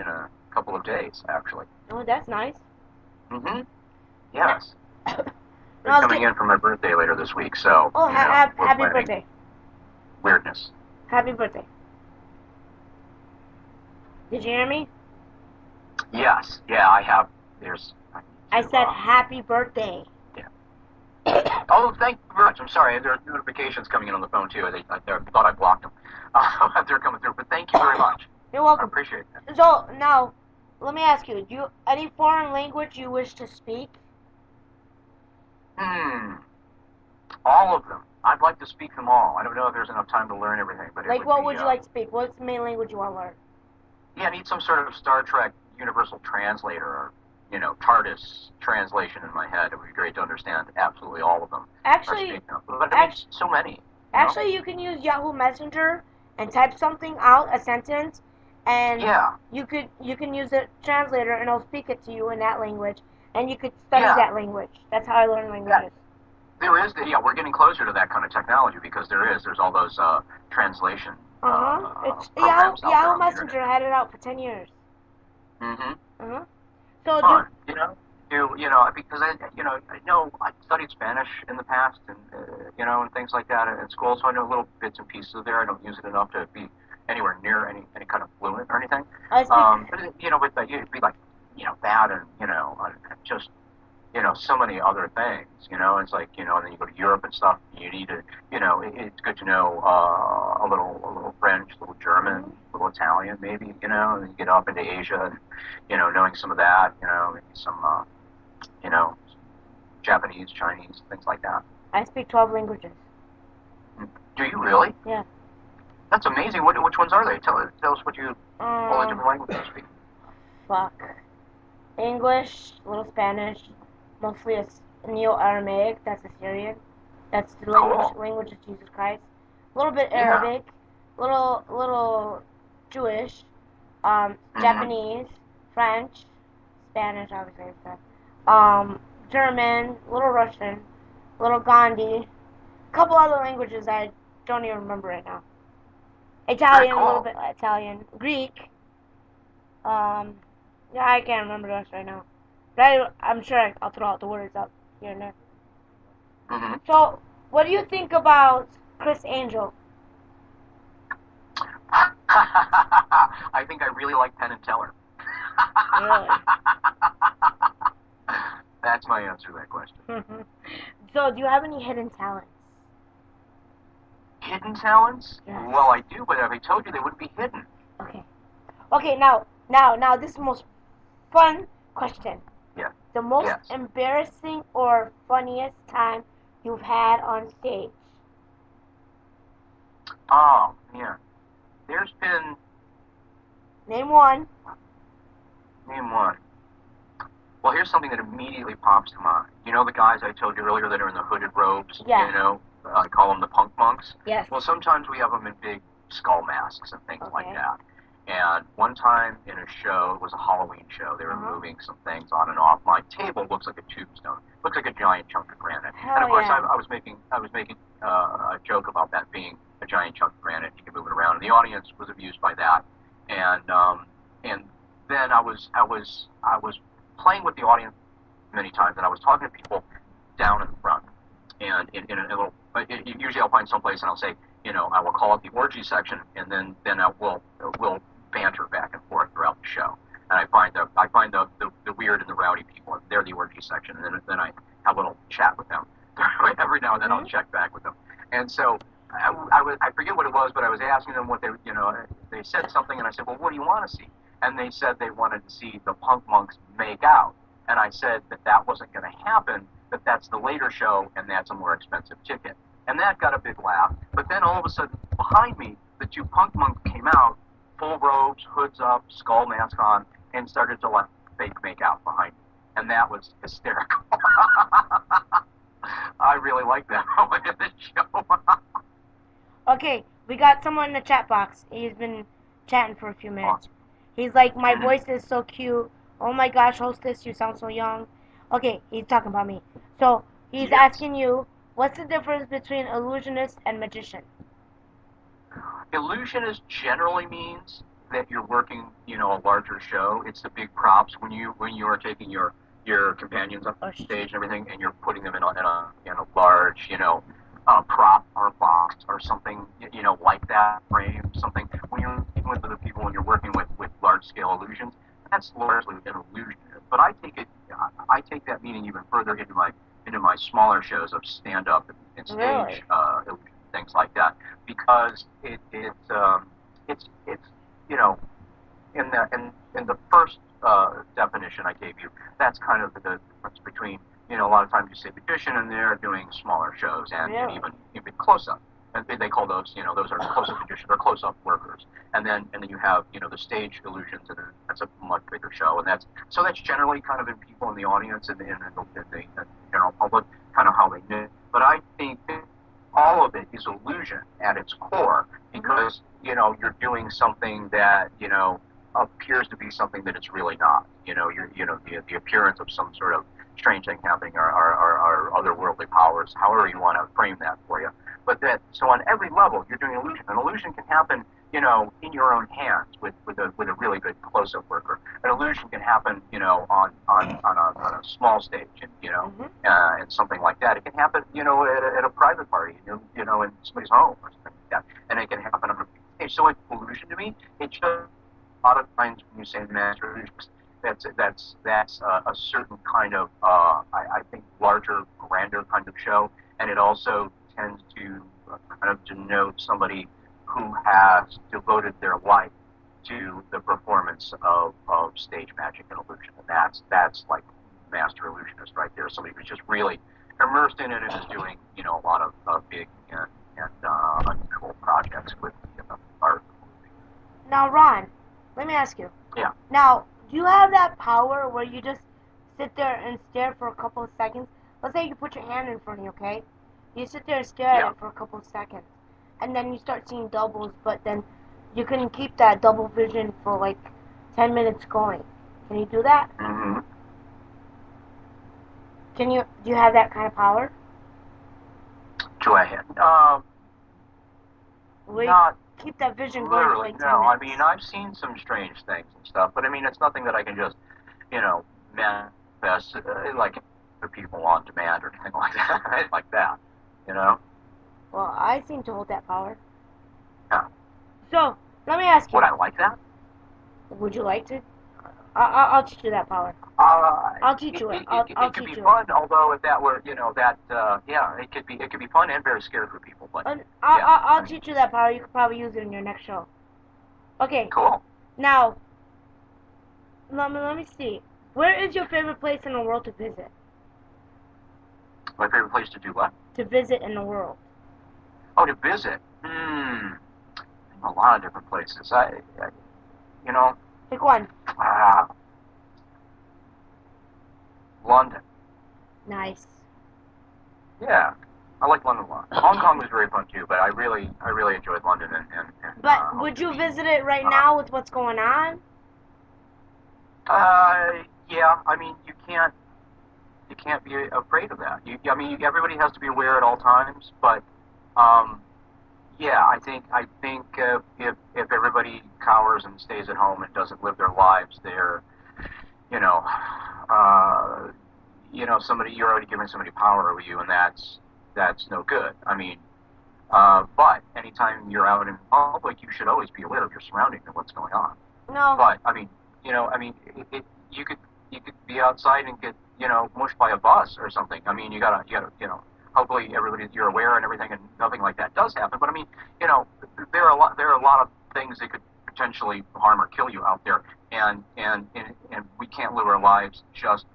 in a couple of days, actually. Oh, that's nice. Mm-hmm. Yes. They're No, coming in for my birthday later this week, so. Oh, you know, we're happy planning birthday. Weirdness. Happy birthday. Did you hear me? Yes. Yeah, I have. I said happy birthday. Oh, thank you very much. I'm sorry. There are notifications coming in on the phone, too. I thought I blocked them. They're coming through. But thank you very much. You're I welcome. appreciate that. So, now, let me ask you, do you any foreign language you wish to speak? All of them. I'd like to speak them all. I don't know if there's enough time to learn everything, but Like, what would you like to speak? What's the main language you want to learn? Yeah, I need some sort of Star Trek universal translator or, TARDIS translation in my head. It would be great to understand absolutely all of them. Actually, But I mean, so many. Actually, you can use Yahoo Messenger and type something out, a sentence, and Yeah. you can use a translator and it'll speak it to you in that language, and you could study Yeah. that language. That's how I learn languages. There is, we're getting closer to that kind of technology because there's all those translation It's programs out there Yahoo on the Messenger had it out for 10 years. Mm-hmm. So Fun, because I know I studied Spanish in the past and and things like that at school, so I know little bits and pieces of there. I don't use it enough to be anywhere near any kind of fluent or anything. I speak, But it'd be like that and just so many other things. It's like and then you go to Europe and stuff. You need to it's good to know a little French, a little German, a little Italian, maybe. And then you get up into Asia and knowing some of that. Maybe some Japanese, Chinese, things like that. I speak 12 languages. Do you really? Yeah. That's amazing. Which ones are they? Tell us what all the different languages you speak. Fuck. English, a little Spanish, mostly Neo-Aramaic, that's Assyrian. That's the language of Jesus Christ. A little bit Arabic, little Jewish, Japanese, French, Spanish, obviously, German, a little Russian, a little Gandhi, a couple other languages I don't even remember right now. Italian, a little bit Italian, Greek. Yeah, I can't remember the rest right now. But I'm sure I'll throw out the words up here and there. Mm-hmm. So, what do you think about Chris Angel? I think I really like Penn and Teller. Really? That's my answer to that question. So, do you have any hidden talents? Hidden talents? Yes. Well, I do, but if I told you, they wouldn't be hidden. Okay. Now, this is the most fun question. Yeah. The most embarrassing or funniest time you've had on stage? Oh, yeah. There's been... Name one. Name one. Well, here's something that immediately pops to mind. You know the guys I told you earlier that are in the hooded robes? Yeah. I call them the punk monks? Yes. Well, sometimes we have them in big skull masks and things like that. And one time in a show, it was a Halloween show, they were moving some things on and off. My table looks like a tombstone, looks like a giant chunk of granite. And of course, I was making a joke about that being a giant chunk of granite. You can move it around, and the audience was amused by that. And then I was playing with the audience many times, and I was talking to people down in the front, and in a little. Usually, I'll find someplace and I'll say, I will call it the orgy section, and then we'll banter back and forth throughout the show. And I find the weird and the rowdy people, and they're the orgy section, and then I have a little chat with them. Every now and then I'll check back with them. And so I forget what it was, but I was asking them what they said something, and I said, well, what do you want to see? And they said they wanted to see the punk monks make out. And I said that wasn't going to happen, that that's the later show, and that's a more expensive ticket. And that got a big laugh. But then all of a sudden, behind me, the two punk monks came out, full robes, hoods up, skull mask on, and started to fake make out behind me. And that was hysterical. I really like that moment of the show. Okay, we got someone in the chat box. He's been chatting for a few minutes. He's like, my voice is so cute. Oh my gosh, hostess, you sound so young. Okay, he's talking about me. So, he's asking you, what's the difference between illusionist and magician? Illusionist generally means that you're working, a larger show. It's the big props when you are taking your companions up on stage and everything, and you're putting them in a large, prop or box or something, like that, frame, something. When you're working with other people, when you're working with large scale illusions, that's largely an illusion. But I take that meaning even further into my smaller shows of stand up and stage illusion, things like that, because it's in the first definition I gave you, that's kind of the difference between, a lot of times you say magician and they're doing smaller shows and even close up. And they call those, those are close up magicians or close up workers. And then you have, the stage illusions, and that's a much bigger show. And that's generally kind of in people in the audience and in the general public, kind of how they know. But I think all of it is illusion at its core, because, you're doing something that, appears to be something that it's really not. The appearance of some sort of strange thing happening or otherworldly powers, however you want to frame that for you. But so on every level, you're doing illusion. An illusion can happen, in your own hands with a really good close-up worker. An illusion can happen, on a small stage, and and something like that. It can happen, at a private party, in somebody's home or something like that. And it can happen on a stage. So it's illusion to me. It's just a lot of times when you say master illusionist, that's a certain kind of, I think, larger, grander kind of show, and it also tends to kind of denote somebody who has devoted their life to the performance of stage magic and illusion, and that's like master illusionist right there. Somebody who's just really immersed in it and is doing, a lot of big and unusual projects with art. Now, Ron, let me ask you. Yeah. Now, do you have that power where you just sit there and stare for a couple of seconds? Let's say you put your hand in front of you, okay? You sit there and stare at it for a couple of seconds. And then you start seeing doubles, but then you can keep that double vision for like 10 minutes going. Can you do that? Mm-hmm. Do you have that kind of power? Do I have? Not keep that vision going for like 10 no. minutes. I mean, I've seen some strange things and stuff, but I mean, it's nothing that I can just, manifest like for people on demand or anything like that. Like that, Well, I seem to hold that power. Yeah. So, let me ask you. Would I like that? Would you like to? I'll teach you that power. I'll teach you it. It could be fun, although if that were, it could be fun and very scary for people. But I'll teach you that power. You could probably use it in your next show. Okay. Cool. Now, let me see. Where is your favorite place in the world to visit? My favorite place to do what? To visit in the world. Oh, to visit? A lot of different places. Pick one. London. Nice. Yeah, I like London a lot. Hong Kong was very fun too, but I really enjoyed London and But would you visit it right now with what's going on? Yeah. I mean, you can't be afraid of that. Everybody has to be aware at all times, but yeah, I think if everybody cowers and stays at home and doesn't live their lives, they're you know, uh, somebody you're already giving somebody power over you, and that's no good. I mean, but anytime you're out in public, you should always be aware of your surroundings and what's going on. No. But you could be outside and get mushed by a bus or something. I mean, you gotta. Hopefully, everybody you're aware and everything, and nothing like that does happen. But I mean, there are a lot of things that could potentially harm or kill you out there, and we can't live our lives just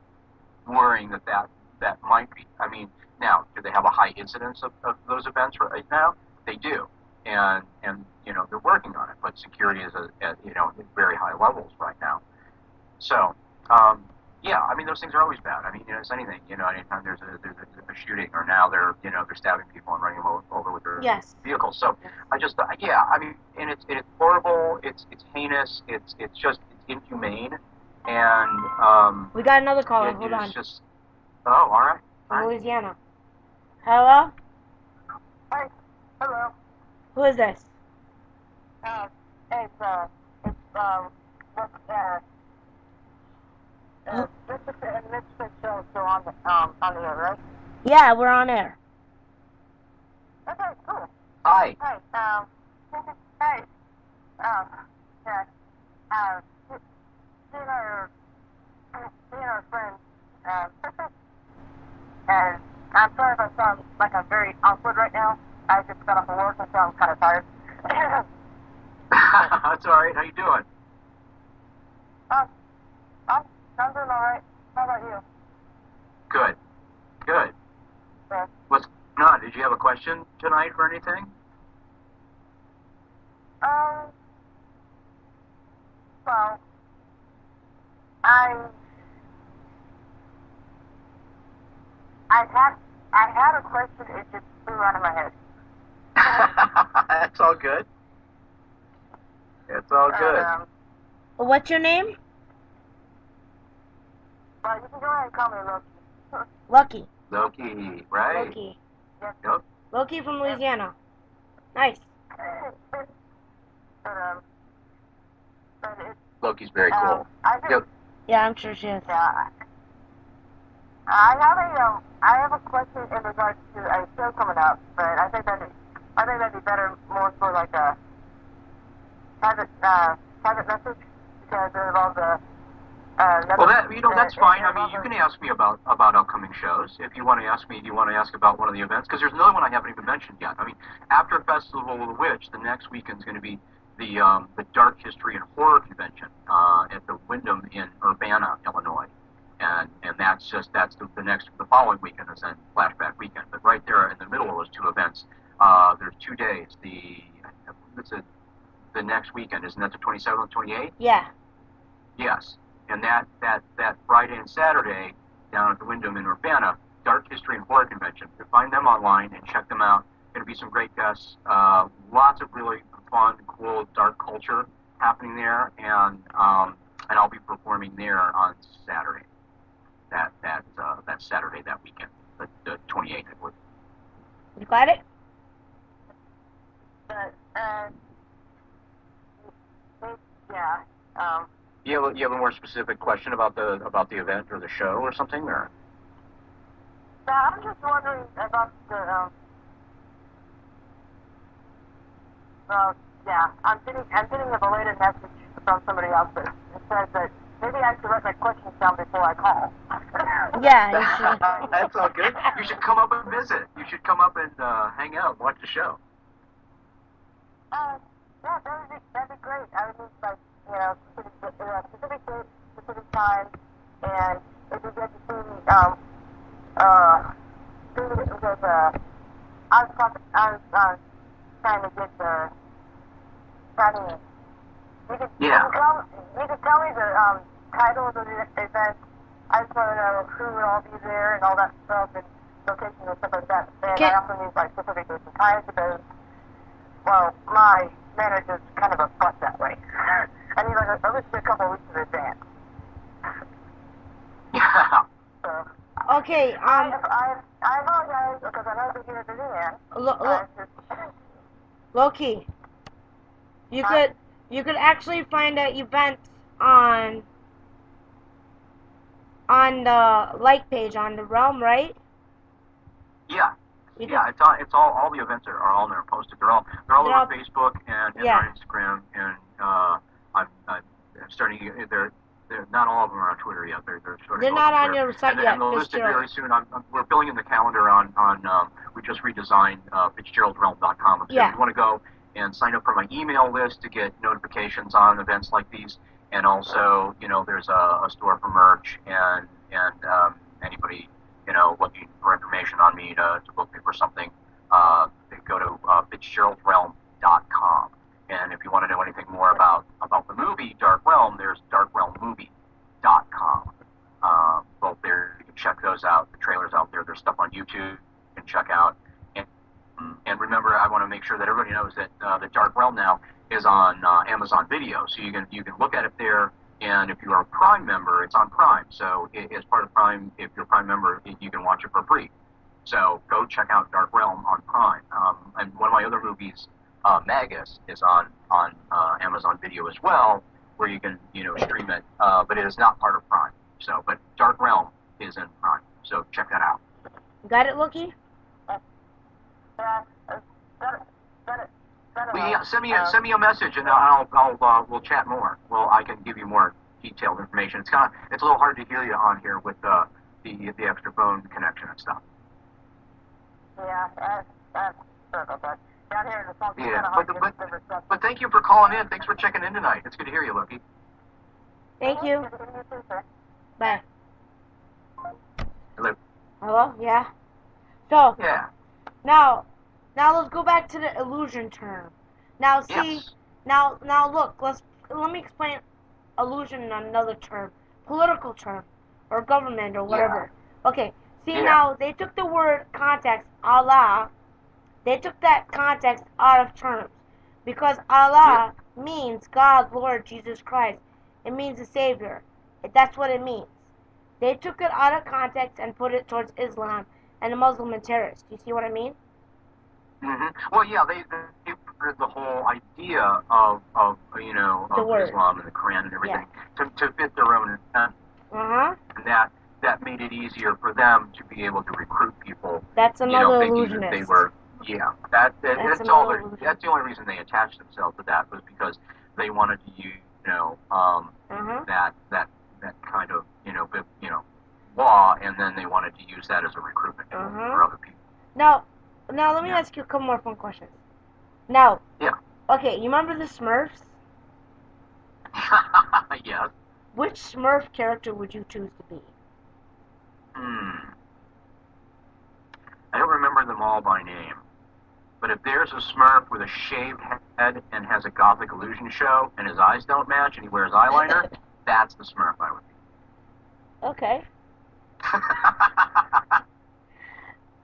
worrying that might be. I mean, now do they have a high incidence of those events right now? They do, and they're working on it. But security is at very high levels right now. So, yeah, I mean, those things are always bad. I mean, it's anything. Anytime there's a shooting, or now they're stabbing people and running them over with their Yes. vehicles. So, I just, yeah, I mean, and it's horrible. It's heinous. It's inhumane, and We got another caller. it Hold is on. just. Oh, all right. From Louisiana. Hello? Hi. Hello. Who is this? It's this is Miss Fitzgerald still on the air, right? Yeah, we're on air. Okay, cool. Hi. Hi. Hey. Yeah. Seeing our friend, and I'm sorry if I sound like I'm very awkward right now. I just got off of work, and so I'm kind of tired. That's all right. How you doing? I'm doing all right. How about you? Good. Good. Yeah. What's going on? Did you have a question tonight for anything? Well, I had a question. It just flew out of my head. That's all good. It's all good. What's your name? Well, you can go ahead and call me Lucky. Loki. Loki, right? Loki. Yep. Loki from Louisiana. Nice. But it's, Loki's very cool. I just, Yep. Yeah, I'm sure she is. yeah. I have a question in regards to a show coming up, but I think that'd be better more for like a private message because it involves a. Well, that's fine. I mean, you can ask me about upcoming shows if you want to ask me. Do you want to ask about one of the events? Because there's another one I haven't even mentioned yet. I mean, after Festival of the Witch, the next weekend's going to be the Dark History and Horror Convention at the Wyndham in Urbana, Illinois, and that's the following weekend is then Flashback Weekend. But right there in the middle of those two events, there's 2 days. The next weekend, isn't that the 27th, 28th? Yeah. Yes. And that Friday and Saturday down at the Wyndham in Urbana, Dark History and Horror Convention. You can find them online and check them out. Going to be some great guests. Lots of really fun, cool, dark culture happening there, and I'll be performing there on Saturday. That Saturday that weekend, the 28th, I believe. You got it? Yeah. You have a more specific question about the event or the show or something, or? Yeah, I'm just wondering about the. Yeah, I'm getting a belated message from somebody else that says that maybe I should write my questions down before I call. Yeah, you should. That's all good. You should come up and visit. You should come up and hang out and watch the show. Yeah, that'd be great. I would just like, specific date, specific time, and if you get to see me, because, I was trying to get the, you could tell me the, title of the event. I just want to know who would all be there and all that stuff, and location and stuff like that. And I also need, like, specific dates and times because, well, my manager's kind of a butt that way. I need like at least a couple of weeks in advance. Yeah. So, Okay, I apologize because I know that you're a busy man. Low-key. You Huh? could actually find an event on the like page on the Realm, right? Yeah. You Yeah, it's all the events are all there posted. They're all They're all- over Facebook and Yeah. on Instagram, and I'm starting to they're not all of them are on Twitter yet. They're starting They're to not go on Twitter. your site and, yet, and they'll list it Fitzgerald. very soon. We're filling in the calendar on we just redesigned FitzgeraldRealm.com. So Yeah. if you want to go and sign up for my email list to get notifications on events like these, and also there's a store for merch and anybody looking for information on me to book me for something, go to FitzgeraldRealm.com. And if you want to know anything more about the movie Dark Realm, there's DarkRealmMovie.com. Both there, you can check those out. The trailers out there. There's stuff on YouTube you can check out. And remember, I want to make sure that everybody knows that the Dark Realm now is on Amazon Video, so you can look at it there. And if you are a Prime member, it's on Prime. So as part of Prime, if you're a Prime member, you can watch it for free. So go check out Dark Realm on Prime. And one of my other movies, Magus, is on Amazon Video as well, where you can stream it. But it is not part of Prime. So, but Dark Realm is in Prime. So check that out. Got it, Loki? Yeah, Send me a message, and we'll chat more. Well, I can give you more detailed information. It's a little hard to hear you on here with the extra phone connection and stuff. Yeah, that's sorry about that. Down here in the phone, Yeah, kind of hard to get the reception. but thank you for calling in. Thanks for checking in tonight. It's good to hear you, Loki. Thank you. Good to hear you too, sir. Bye. Hello. Hello? Yeah. So, Yeah. now let's go back to the illusion term. Now see, Yes. now look, let me explain illusion in another term, political term, or government or whatever. Okay, see Yeah. now they took the word context, Allah, they took that context out of terms, because Allah means God, Lord, Jesus Christ. It means a Savior. That's what it means. They took it out of context and put it towards Islam and the Muslim and terrorists. Do you see what I mean? Well, yeah, they put the whole idea of word. Islam and the Quran and everything to fit their own intent, Uh-huh. and that made it easier for them to be able to recruit people. That's another Thinking illusionist. that they were. Yeah, that's another all. illusion. That's the only reason they attached themselves to that was because they wanted to use Uh-huh. that kind of law, and then they wanted to use that as a recruitment tool for other people. Now let me ask you a couple more fun questions. Now, Yeah. okay, you remember the Smurfs? Yes. Which Smurf character would you choose to be? I don't remember them all by name. But if there's a Smurf with a shaved head and has a Gothic illusion show and his eyes don't match and he wears eyeliner, that's the Smurf I would be. Okay.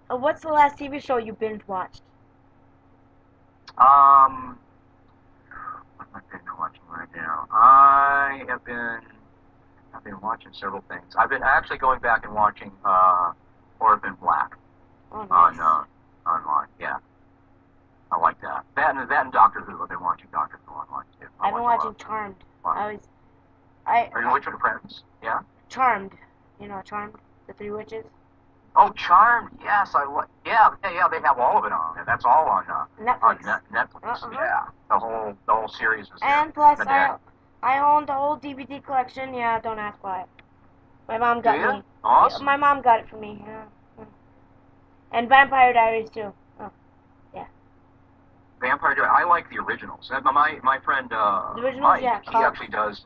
What's the last TV show you binge watched? What am I watching right now? I've been watching several things. I've been actually going back and watching Orphan Black Oh, nice. online. Yeah, I like that. That and Doctor Who. I've been watching Doctor Who online too. I've been watching Charmed. Are you Witch with Friends? Yeah. Charmed. You know Charmed, the Three Witches. Oh, Charmed. Yes, Yeah, they have all of it on there. That's all on Netflix. Netflix. Yeah, the whole series is there. And plus, And I own the whole DVD collection. Yeah, don't ask why. My mom got Do ya? me. Awesome. My mom got it for me. Yeah. And Vampire Diaries too. Oh, yeah. Vampire Diaries. I like the originals. My friend The originals, Mike, yeah, he actually does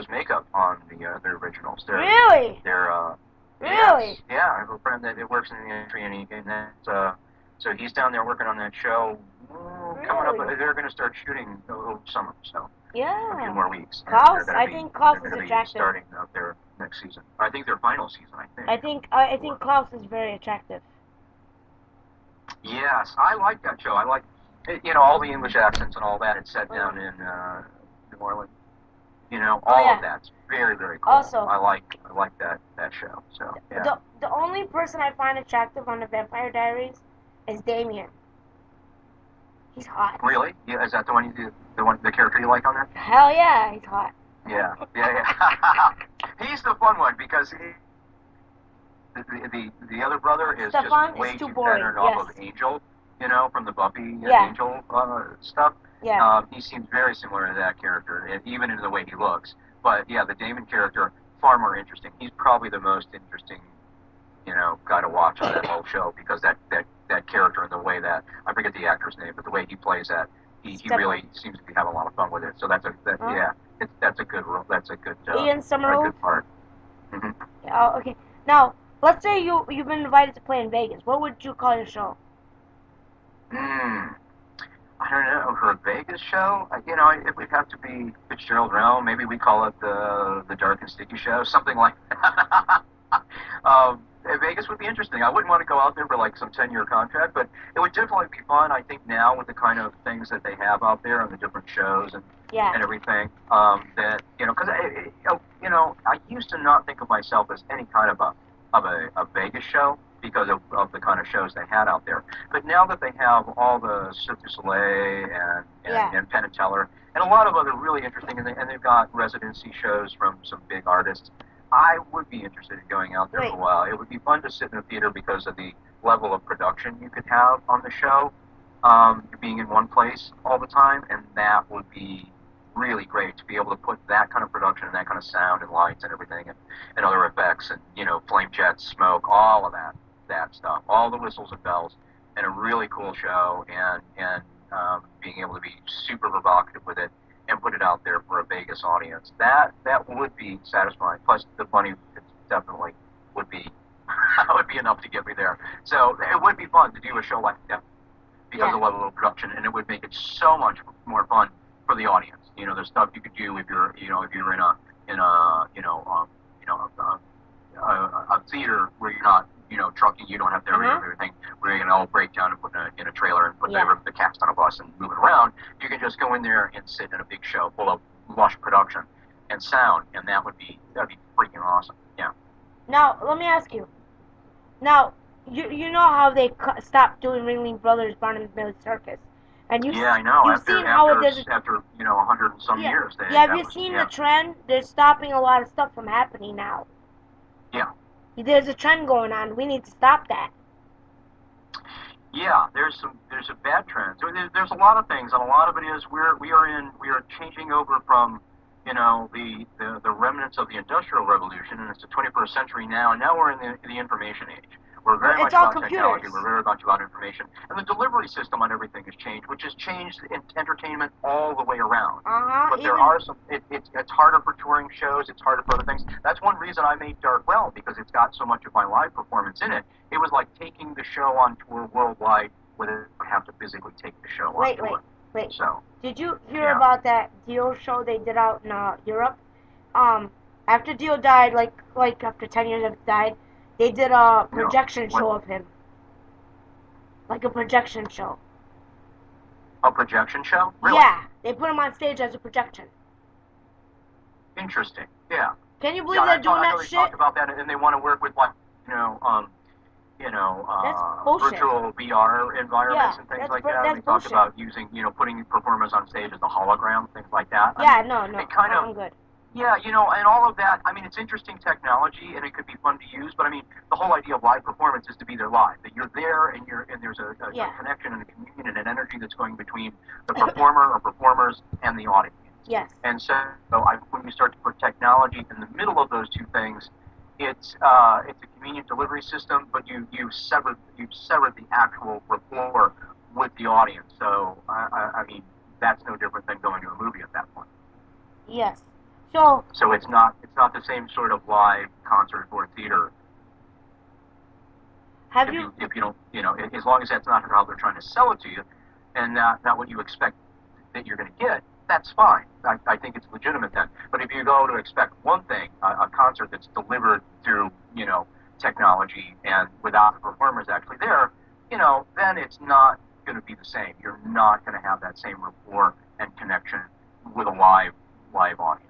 makeup on the originals. Really? They're Really? Yes. Yeah, I have a friend that works in the industry, and that's so he's down there working on that show. Coming up, Really? they're going to start shooting over summer, so a few Yeah. more weeks. Klaus, They're I gonna think Klaus they're is gonna be attractive. starting up their next season. I think their final season. I think Klaus is very attractive. Yes, I like that show. I like all the English accents and all that. It's set down in New Orleans. All of that's very, very cool. Also, I like that show. So yeah. The only person I find attractive on the Vampire Diaries is Damien. He's hot. Really? Yeah, is that the character you like on there? Hell yeah, he's hot. Yeah. He's the fun one because the other brother is Stefan just way is too too boring. patterned Yes. off of Angel, from the Buffy and Yeah. Angel stuff. Yeah. He seems very similar to that character, and even in the way he looks. But yeah, the Damon character, far more interesting. He's probably the most interesting, guy to watch on that whole show because that character and the way that, I forget the actor's name, but the way he plays that, he really seems to be having a lot of fun with it. So that's a good Ian Summerall? a good part. Mm-hmm. Yeah, okay. Now, let's say you've been invited to play in Vegas. What would you call your show? I don't know, for a Vegas show, it would have to be Fitzgerald Realm. Maybe we call it the Dark and Sticky Show, something like that. Vegas would be interesting. I wouldn't want to go out there for like some 10-year contract, but it would definitely be fun. I think now with the kind of things that they have out there and the different shows and everything, that because I used to not think of myself as any kind of a Vegas show because of the kind of shows they had out there. But now that they have all the Cirque du Soleil and Penn and Teller and a lot of other really interesting, and they've got residency shows from some big artists, I would be interested in going out there for a while. It would be fun to sit in a theater because of the level of production you could have on the show, being in one place all the time, and that would be really great to be able to put that kind of production and that kind of sound and lights and everything and other effects and, flame jets, smoke, all of that stuff, all the whistles and bells, and a really cool show and being able to be super provocative with it and put it out there for a Vegas audience. That would be satisfying. Plus, the money definitely would be would be enough to get me there. So it would be fun to do a show like that because of the level of production, and it would make it so much more fun for the audience. There's stuff you could do if you're in a theater where you're not trucking, you don't have to everything where you're going to all break down and put in a trailer and put the cast on a bus and move it around. You can just go in there and sit in a big show full of lush production and sound, and that'd be freaking awesome. Yeah. Now, let me ask you. Now, you know how they stopped doing Ringling Brothers Barnum's Bailey Circus, and I know. You've seen how it does. After 100 and some years. Have you seen the trend? They're stopping a lot of stuff from happening now. Yeah. There's a trend going on. We need to stop that. Yeah, there's a bad trend. So there's a lot of things, and a lot of it is we are changing over from the remnants of the Industrial Revolution, and it's the 21st century now, and now we're in the information age. We're very much about technology. We're very much about information, and the delivery system on everything has changed, which has changed entertainment all the way around. But there are some. It's harder for touring shows. It's harder for other things. That's one reason I made Dark Well, because it's got so much of my live performance in it. It was like taking the show on tour worldwide without have to physically take the show on tour. Wait. So, did you hear about that Dio show they did out in Europe? After Dio died, like after 10 years after he died, they did a projection show of him. Like a projection show. A projection show? Really? Yeah, they put him on stage as a projection. Interesting. Yeah. Can you believe they're doing that shit? They talk about that, and they want to work with virtual VR environments and things like that. And they talk about using, putting performers on stage as a hologram, things like that. I'm good. Yeah, and all of that. I mean, it's interesting technology, and it could be fun to use. But I mean, the whole idea of live performance is to be there live. That you're there, and there's a connection and a communion and an energy that's going between the performer or performers and the audience. Yes. And so when you start to put technology in the middle of those two things, it's a convenient delivery system, but you've severed the actual rapport with the audience. So I mean, that's no different than going to a movie at that point. Yes. So it's not the same sort of live concert or theater. If you don't, as long as that's not how they're trying to sell it to you, and not what you expect that you're going to get, that's fine. I think it's legitimate then. But if you go to expect one thing, a concert that's delivered through, technology and without the performers actually there, then it's not going to be the same. You're not going to have that same rapport and connection with a live audience.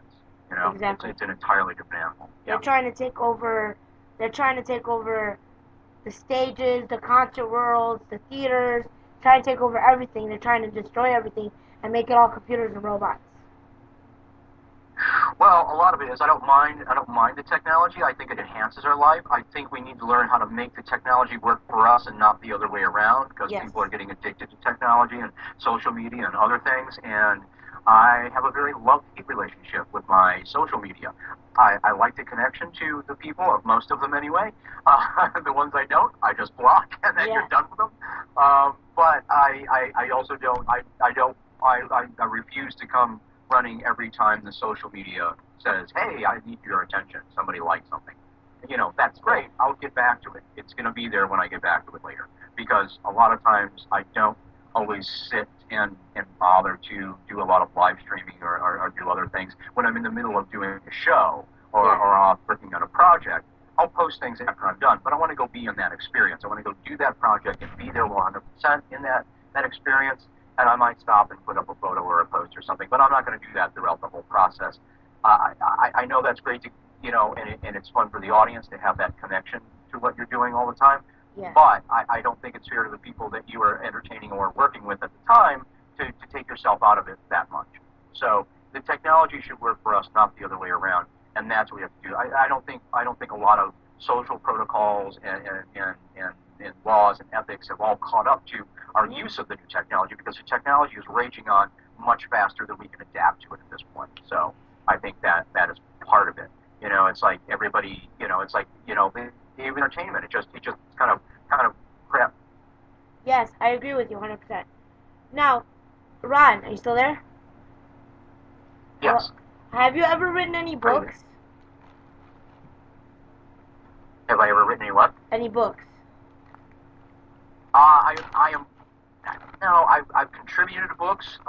Exactly. It's an entirely different animal. They're trying to take over. They're trying to take over the stages, the concert worlds, the theaters. trying to take over everything. They're trying to destroy everything and make it all computers and robots. Well, a lot of it is I don't mind the technology. I think it enhances our life. I think we need to learn how to make the technology work for us and not the other way around, because Yes. people are getting addicted to technology and social media and other things. And I have a very love-hate relationship with my social media. I like the connection to the people, of most of them anyway. The ones I don't, I just block, and then you're done with them. But I also don't. I refuse to come running every time the social media says, "Hey, I need your attention. Somebody liked something." You know, that's great. I'll get back to it. It's going to be there when I get back to it later. Because a lot of times I don't always sit and bother to do a lot of live streaming or do other things. When I'm in the middle of doing a show or working on a project, I'll post things after I'm done. But I want to go be in that experience. I want to go do that project and be there 100% in that experience. And I might stop and put up a photo or a post or something, but I'm not going to do that throughout the whole process. I know that's great to, you know, and it's fun for the audience to have that connection to what you're doing all the time. Yeah. But I don't think it's fair to the people that you are entertaining or working with at the time to take yourself out of it that much. So the technology should work for us, not the other way around, and that's what we have to do. I don't think a lot of social protocols and laws and ethics have all caught up to our use of the new technology, because the technology is raging on much faster than we can adapt to it at this point. So I think that is part of it. You know, it's like everybody, you know, it's like, you know, the entertainment, it just kind of crap. Yes, I agree with you 100%. Now, Ron, are you still there? Yes. Well, have you ever written any books? Have I ever written any what? Any books? I am. No, I've contributed to books.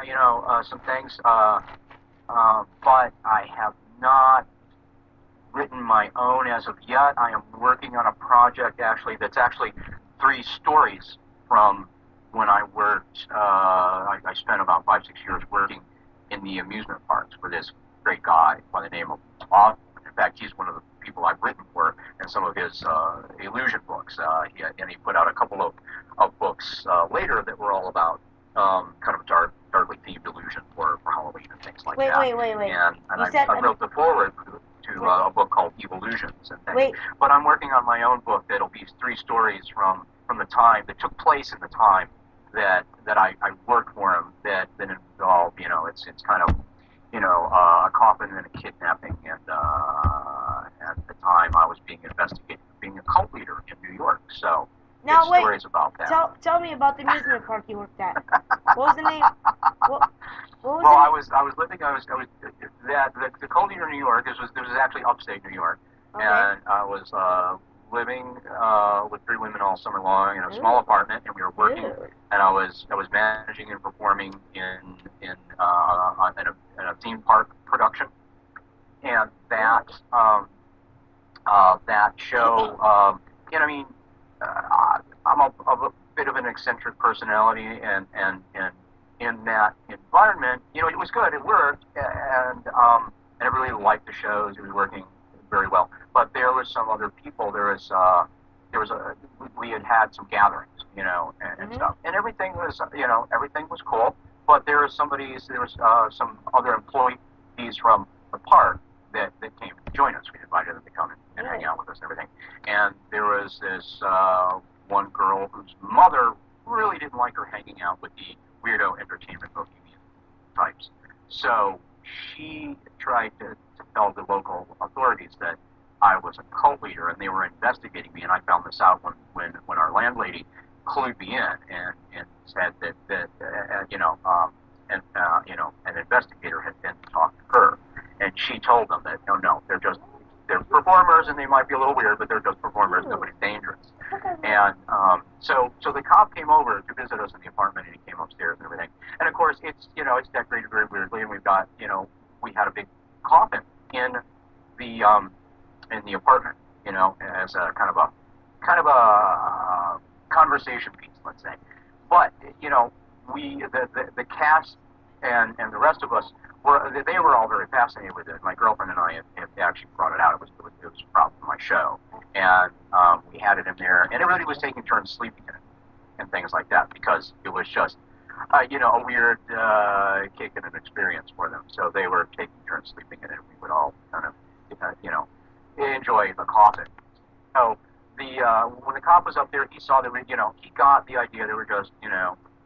You know, some things. But I have not written my own as of yet. I am working on a project that's actually 3 stories from when I worked. I spent about 5-6 years working in the amusement parks for this great guy by the name of Bob. In fact, he's one of the people I've written for in some of his illusion books. He put out a couple of books later that were all about kind of darkly themed illusion for Halloween and things like that. Wait. And I wrote the foreword to a book called Illusions and things. Wait. But I'm working on my own book that'll be 3 stories from the time that took place in the time that I worked for him that involved, you know, it's kind of, you know, a coffin and a kidnapping, and at the time I was being investigated for being a cult leader in New York. So now, it's stories about that. Tell me about the amusement park you worked at. What was the name? What was well, the I was the cult leader in New York. This was actually upstate New York, Okay. and I was living with 3 women all summer long in a small apartment, and we were working. And I was managing and performing in a theme park production, and that show. You know, I mean, I'm a bit of an eccentric personality, and in that environment, you know, it was good. It worked, and I really liked the shows. It was working very well. But there were some other people. We had some gatherings, you know, and stuff, and everything was, you know, everything was cool. But there was some other employees from the park that came to join us. We invited them to come and hang out with us and everything. And there was this one girl whose mother really didn't like her hanging out with the weirdo entertainment bohemian types. So she tried to tell the local authorities that I was a cult leader, and they were investigating me. And I found this out when our landlady clued me in and said that an investigator had been to talk to her, and she told them that no, they're performers, and they might be a little weird, but they're just performers. Nobody's dangerous. And so the cop came over to visit us in the apartment, and he came upstairs and everything. And of course, it's decorated very weirdly, and we had a big coffin in the apartment, you know, as a kind of a conversation piece, let's say. But you know, the cast and the rest of us they were all very fascinated with it. My girlfriend and I had actually brought it out. It was a problem for my show, and we had it in there, and everybody was taking turns sleeping in it. and things like that, because it was just, a weird kick and an experience for them. So they were taking turns sleeping in it. We would all kind of, enjoy the coffin. So when the cop was up there, he saw that he got the idea they were just,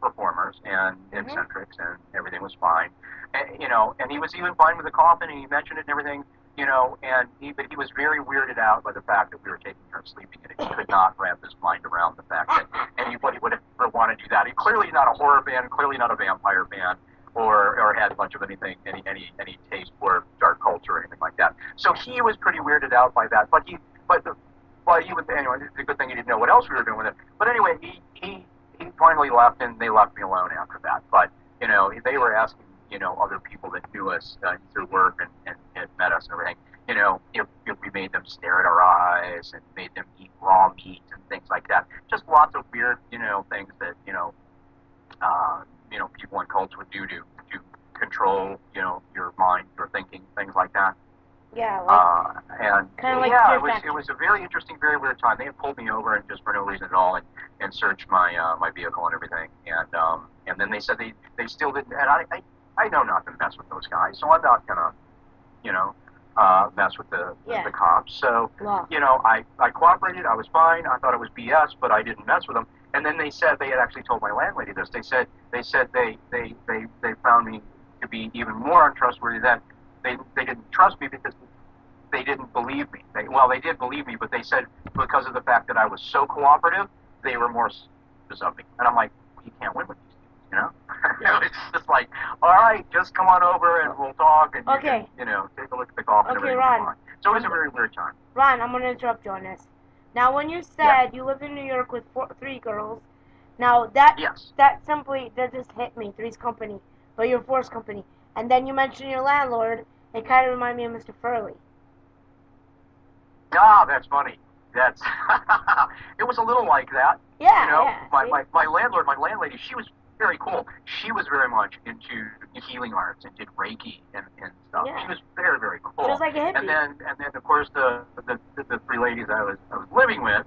performers and eccentrics, and everything was fine. And he was even fine with the coffin, and he mentioned it and everything, but he was very weirded out by the fact that we were taking turns sleeping in it. He could not wrap his mind around the fact that anybody would ever want to do that. He's clearly not a horror fan, clearly not a vampire fan, or had much of any taste for dark culture or anything like that. So he was pretty weirded out by that. But anyway, it's a good thing he didn't know what else we were doing with it. But anyway, he finally left, and they left me alone after that. But they were asking other people that knew us through work and had met us and everything, if we made them stare at our eyes and made them eat raw meat and things like that. Just lots of weird, things that, people in cults would do to control, your mind, your thinking, things like that. Yeah, it was a very interesting, very weird time. They had pulled me over and just for no reason at all, and searched my vehicle and everything, and then they said they still didn't, and I know not to mess with those guys, so I'm not gonna, mess with the cops. So, I cooperated. I was fine. I thought it was BS, but I didn't mess with them. And then they said they had actually told my landlady this. They said they found me to be even more untrustworthy. That they didn't trust me because they didn't believe me. They did believe me, but they said because of the fact that I was so cooperative, they were more suspicious of me. And I'm like, you can't win with these people, It's just like, all right, just come on over and we'll talk, and you can, take a look at the golf and everything. Ron. So it was a very weird time. Ron, I'm going to interrupt you on this. Now, when you said you lived in New York with 3 girls, now that just hit me. Three's Company, but you're Four's Company. And then you mentioned your landlord. It kind of reminded me of Mr. Furley. Ah, that's funny. That's it was a little like that. Yeah, my landlord, my landlady, she was very cool. She was very much into healing arts and did Reiki and stuff. Yeah. She was very, very cool. She was like a hippie. And then of course the 3 ladies I was living with,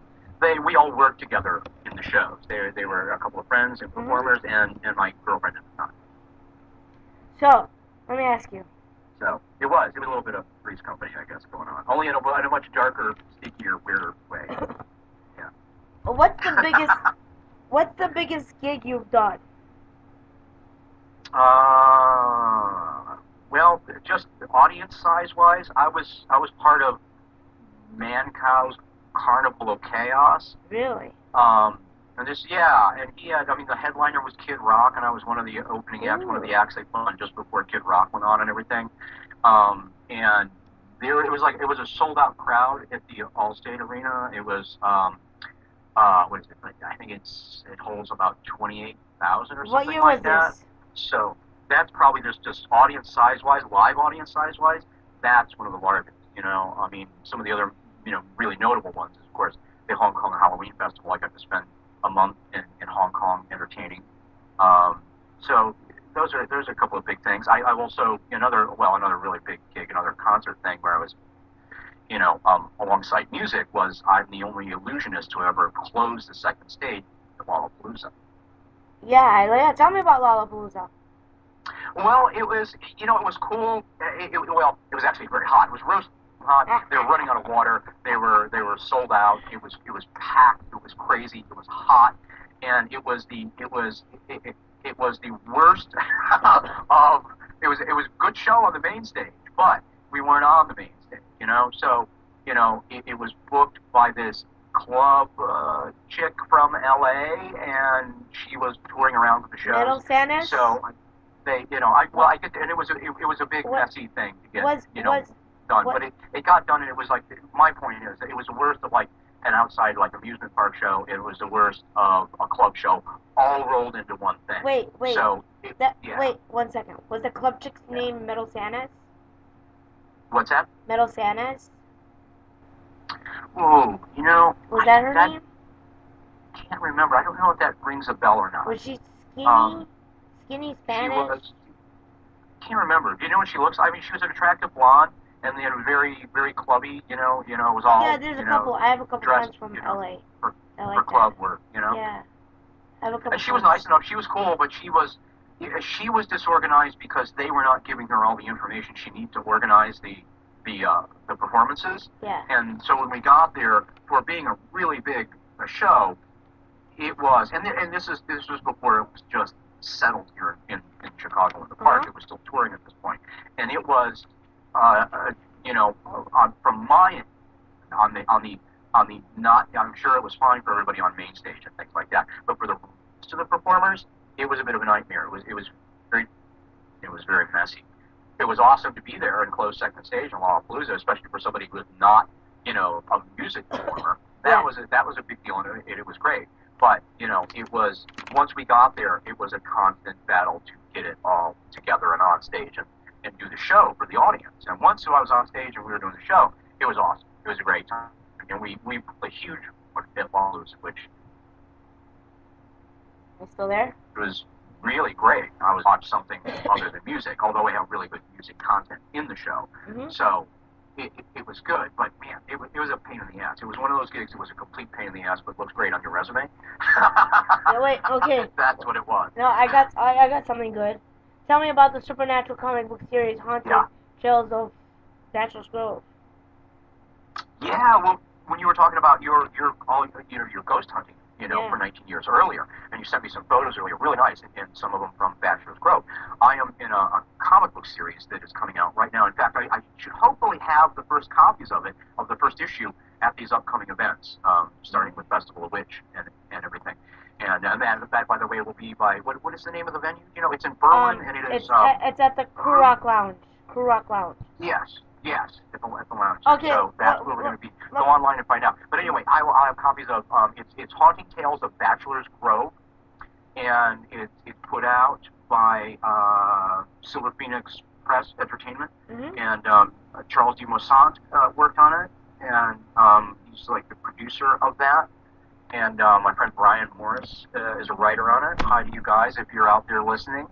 we all worked together in the shows. They were a couple of friends and performers, and my girlfriend at the time. So let me ask you. So it was a little bit of Three's Company, I guess, going on. Only in a much darker, sneakier, weirder way. Yeah. What's the biggest gig you've done? Well, just audience size wise, I was part of Mancow's Carnival of Chaos. Really? And he had, the headliner was Kid Rock, and I was one of the opening acts, one of the acts they put on just before Kid Rock went on and everything. And it was a sold out crowd at the Allstate Arena. It was, what is it? I think it holds about 28,000 or something like that. What year was this? So that's probably just audience size wise, live audience size wise. That's one of the largest. Some of the other, really notable ones is, of course, the Hong Kong Halloween Festival. I got to spend a month in Hong Kong entertaining. So those are a couple of big things. I've also another really big gig, another concert thing where I was, alongside music was I'm the only illusionist to ever close the second stage of Lollapalooza. Yeah, tell me about Lollapalooza. Well, it was cool. It was actually very hot. It was roasting hot. They were running out of water. They were sold out. It was packed. It was crazy. It was hot, and it was the worst of. It was a good show on the main stage, but we weren't on the main stage. So it was booked by this club chick from LA, and she was touring around with the show. Metal Santas? So they, I get, and it was a big messy thing to get, done. But it got done, and it was like, my point is, it was the worst of like an outside like amusement park show. It was the worst of a club show, all rolled into one thing. Wait. So wait 1 second. Was the club chick's name Metal Santas? What's that? Metal Santas? Oh, Was that her name? I can't remember. I don't know if that rings a bell or not. Was she skinny? Skinny Spanish? She was. Can't remember. Do you know what she looks? She was an attractive blonde, and they had a very, very clubby. It was all. Yeah, there's a couple. I have a couple friends from LA. For club work. Yeah. I And she was nice enough. She was cool, but she was disorganized because they were not giving her all the information she needed to organize the performances. Yeah. And so when we got there, for being a really big show, it was, and this was before it was just settled here in Chicago in the park. It was still touring at this point, and it was, from my end, on the not, I'm sure it was fine for everybody on main stage and things like that, but for the rest of the performers, it was a bit of a nightmare. It was very messy. It was awesome to be there and close second stage in Lollapalooza, especially for somebody who was not, a music performer. That was a big deal, and it was great. But it was, once we got there, it was a constant battle to get it all together and on stage and do the show for the audience. And once I was on stage and we were doing the show, it was awesome. It was a great time. And we played a huge at Lollapalooza, which You still there? it was really great. I was watching something other than music, although we have really good music content in the show. Mm-hmm. So it was good, but man, it was a pain in the ass. It was one of those gigs. It was a complete pain in the ass, but looks great on your resume. Yeah, wait, okay. That's what it was. No, I got something good. Tell me about the supernatural comic book series, Haunted Tales of Bachelor's Grove. Yeah, well, when you were talking about your ghost hunting, for 19 years earlier, and you sent me some photos earlier, really nice, and some of them from Bachelor's Grove. I am in a comic book series that is coming out right now. In fact, I should hopefully have the first copies of the first issue, at these upcoming events, starting with Festival of Witch and everything. And that, by the way, will be by, what is the name of the venue? It's in Berlin, and it is... It's at the Kurok Lounge. Kurok Lounge. Yes, at the lounge. Okay. So that's where we're going to be. Go online and find out. But anyway, I'll have copies of, it's Haunting Tales of Bachelor's Grove, and it's put out by Silver Phoenix Press Entertainment, and Charles D. Moussant worked on it, and he's like the producer of that. And my friend Brian Morris is a writer on it. Hi to you guys if you're out there listening,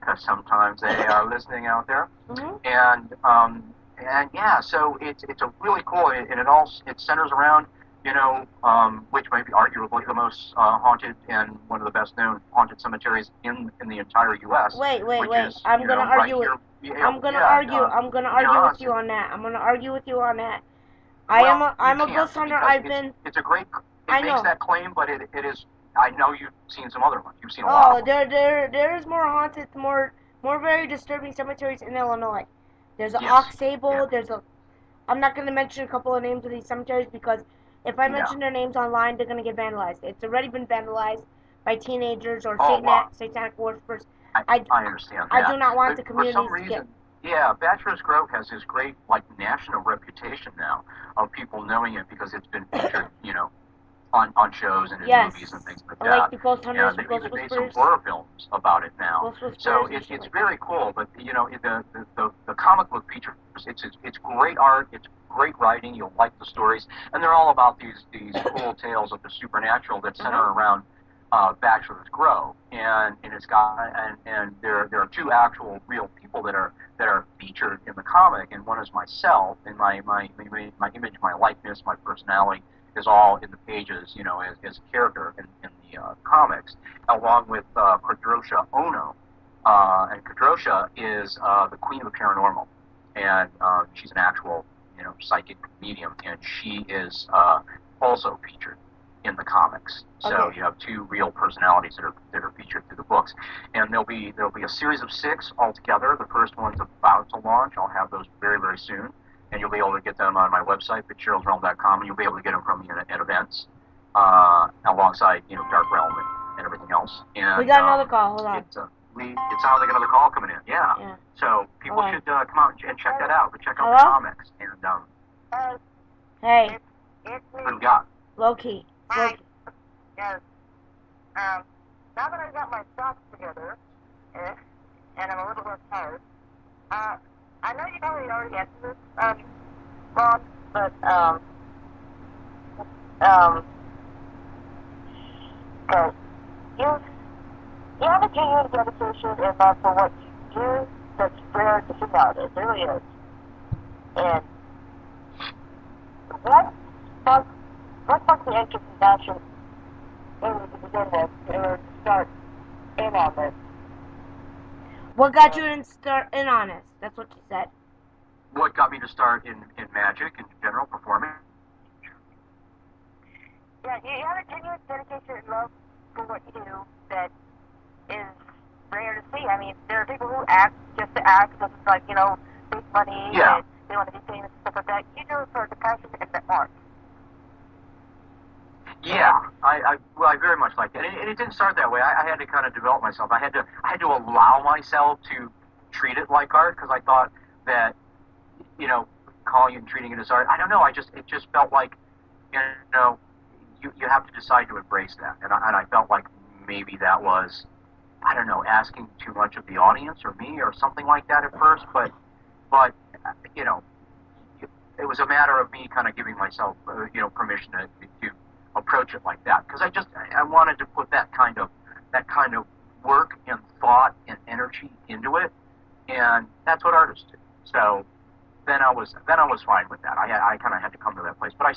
because sometimes they are listening out there. And yeah, so it's a really cool, and it centers around, which might be arguably the most haunted and one of the best known haunted cemeteries in the entire U.S. Wait. I'm gonna argue with you on that. I'm gonna argue with you on that. I'm a ghost hunter. It's a great. It makes that claim, but it is. I know you've seen some other ones. You've seen a lot. There's more haunted, more very disturbing cemeteries in Illinois. There's an Ox Sable. I'm not going to mention a couple of names of these cemeteries because if I mention their names online, they're going to get vandalized. It's already been vandalized by teenagers or satanic worshippers. I understand that. I do not want the community for some reason, Bachelor's Grove has this great, national reputation now of people knowing it because it's been featured, on shows and in movies and things like that. Like the Ghost Hunters, they've even made some horror films about it now. So it's very cool. But the comic book features, it's great art, it's great writing. You'll like the stories, and they're all about these cool tales of the supernatural that center around Bachelor's Grove. And it's got and there are two actual real people that are featured in the comic, and one is myself, and my image, my likeness, my personality is all in the pages, as a character in the comics, along with Kadrosha Ono. And Kadrosha is the queen of the paranormal, and she's an actual, psychic medium, and she is also featured in the comics. So you have two real personalities that are featured through the books, and there'll be a series of 6 altogether. The first one's about to launch. I'll have those very, very soon. And you'll be able to get them on my website, fitzgeraldrealm.com, and you'll be able to get them from me at events, alongside, Dark Realm and everything else. And, we got another call. Hold on. It sounds like another call coming in. Yeah. So people should come out and check that out. But check out the comics. And hey. What do we got? Loki. Yes. Now that I've got my thoughts together, and I'm a little less tired, I know you probably already answered this, Ron, but, okay. You have a genuine dedication and love for what you do that's rare to see nowadays. It really is. And what sparked the interest in Bachelor to begin with? start in on this? What got you to start in on this? That's what you said. What got me to start in magic in general, performing? Yeah, you have a genuine dedication and love for what you do that is rare to see. I mean, there are people who act just to act because it's like, big money and they want to be famous and stuff like that. You do it for the passion and the art. Yeah, I very much like that, and it didn't start that way. I had to kind of develop myself. I had to allow myself to treat it like art because I thought that, calling it and treating it as art. I don't know. It just felt like, you have to decide to embrace that, and I felt like maybe that was, I don't know, asking too much of the audience or me or something like that at first, but it was a matter of me kind of giving myself, permission to approach it like that, because I wanted to put that kind of work and thought and energy into it, and that's what artists do. So then I was fine with that. I kind of had to come to that place, but I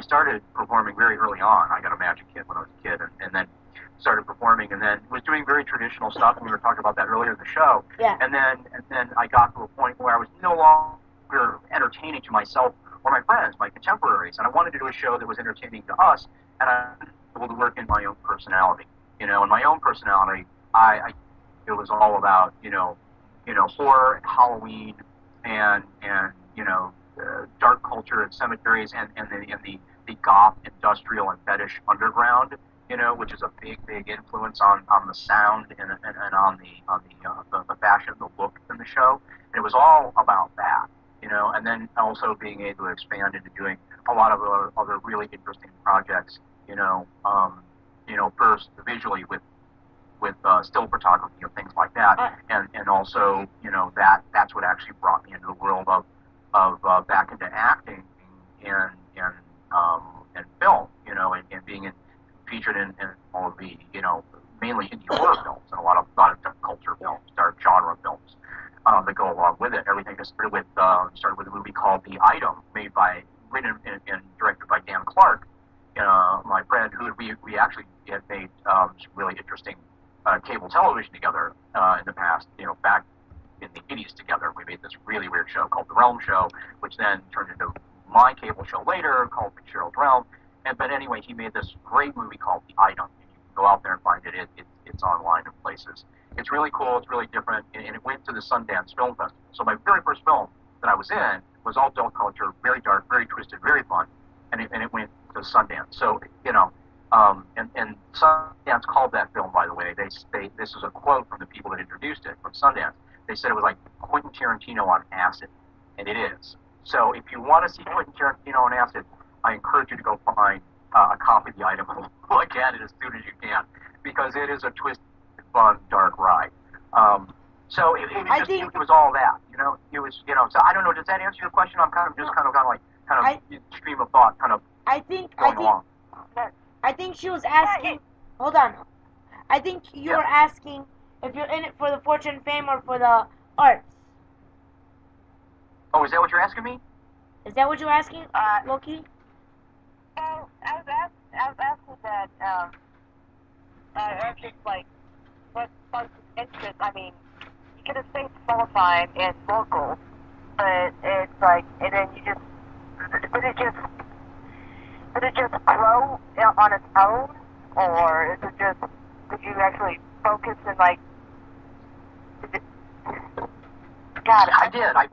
started performing very early on. I got a magic kit when I was a kid, and then started performing, and then was doing very traditional stuff. And we were talking about that earlier in the show. Yeah. And then I got to a point where I was no longer entertaining to myself or my friends, my contemporaries, and I wanted to do a show that was entertaining to us, and I was able to work in my own personality. And my own personality, it was all about horror, and Halloween, and dark culture and cemeteries, and the goth, industrial, and fetish underground, which is a big influence on the sound and on the fashion, the look in the show. And it was all about that, and then also being able to expand into doing a lot of other really interesting projects, first visually with still photography and things like that, and also that's what actually brought me into the world of back into acting and film, and being featured in all of the mainly indie horror films and a lot of dark culture films, dark genre films that go along with it. Everything started with a movie called The Item, written and directed by Dan Clark, my friend, who we actually had made some really interesting cable television together in the past, back in the 80s together. We made this really weird show called The Realm Show, which then turned into my cable show later called Fitzgerald Realm. But anyway, he made this great movie called The Item. And you can go out there and find it. It's online in places. It's really cool. It's really different. And it went to the Sundance Film Festival. So my very first film that I was in was all adult culture, very dark, very twisted, very fun. And it went to Sundance. So, and Sundance called that film, by the way, this is a quote from the people that introduced it from Sundance. They said it was like Quentin Tarantino on acid. And it is. So if you want to see Quentin Tarantino on acid, I encourage you to go find a copy of The Item and look at it as soon as you can, because it is a twisted, fun, dark ride. So it was all that, It was, So I don't know. Does that answer your question? I'm kind of stream of thought, kind of. I think she was asking. Hold on. I think you were asking if you're in it for the fortune, fame, or for the arts. Oh, is that what you're asking me? Is that what you're asking, Loki? Well, I was asking that, I just what sparks interest. I mean, you could have stayed small time and local, but it's like, and then you just, did it just grow on its own, or is it just, did you actually focus and God, I did. I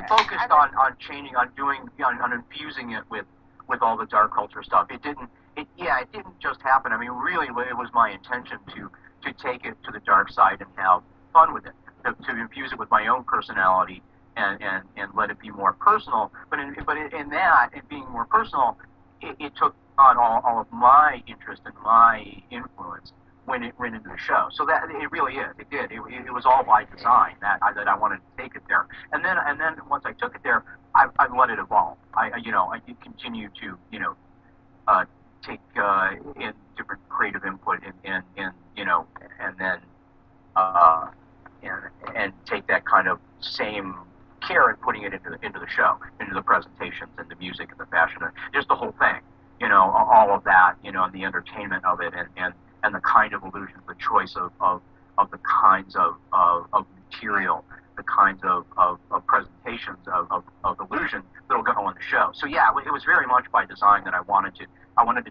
focused on changing, on infusing it with all the dark culture stuff. It didn't just happen. I mean, really, it was my intention to take it to the dark side and have fun with it, to infuse it with my own personality and let it be more personal. But in being more personal, it took on all of my interest and my influence when it went into the show. So that it really is. It did. It was all by design that I wanted to take it there. And then once I took it there, I let it evolve. I continue to take in different creative input and take that kind of same care and putting it into the show, into the presentations and the music and the fashion and just the whole thing. All of that, and the entertainment of it and and the kind of illusions, the choice of the kinds of material, the kinds of presentations of illusion that'll go on the show. So yeah, it was very much by design that I wanted to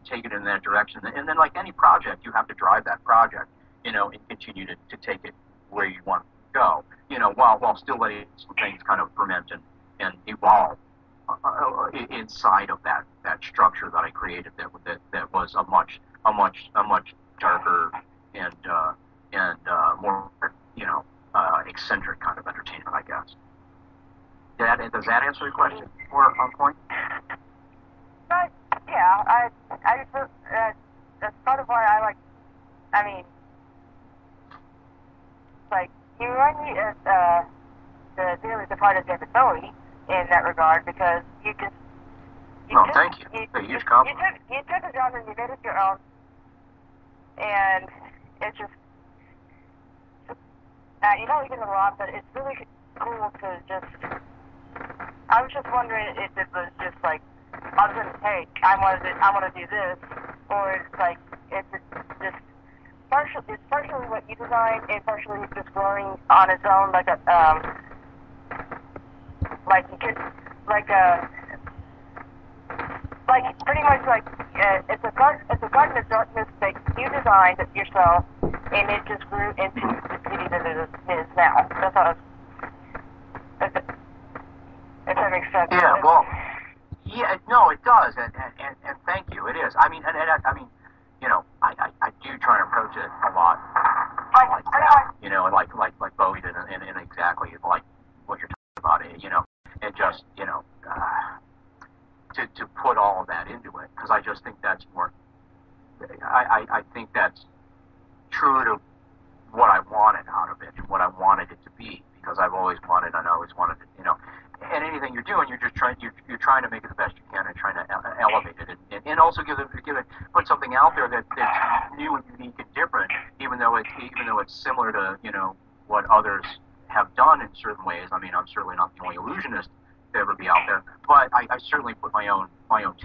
take it in that direction. And then like any project, you have to drive that project, and continue to take it where you want to go, while still letting some things kind of ferment and evolve inside of that structure that I created that was a much darker and more eccentric kind of entertainment, I guess. Does that answer your question more on point? Yeah, I just that's part of why I like. I mean, like you remind me of the Daily Departed David Bowie in that regard, because you just. Thank you. A huge compliment. You took a genre and you made it your own, and it's just. You don't get a lot, but it's really cool to just. I was just wondering if it was just like, other than hey, I want to do this, or it's like it's just partially what you designed and partially just growing on its own, like a like you could like pretty much like it's a garden of darkness that you designed yourself, and it just grew into the beauty that it is now. That's what I was. If that makes sense. Yeah. Well. Yeah. No, it does, and thank you. It is. I mean, I mean, I do try and approach it a lot like that. Like Bowie did, and exactly like what you're talking about. And just to put all of that into it, because I just think that's more. I think that's true to what I wanted out of it and what I wanted it to be, because I've always wanted it, and anything you're doing, you're just trying to make it the best you can and trying to elevate it and also put something out there that's new and unique and different, even though it's similar to what others have done in certain ways. I mean, I'm certainly not the only illusionist to ever be out there, but I certainly put my own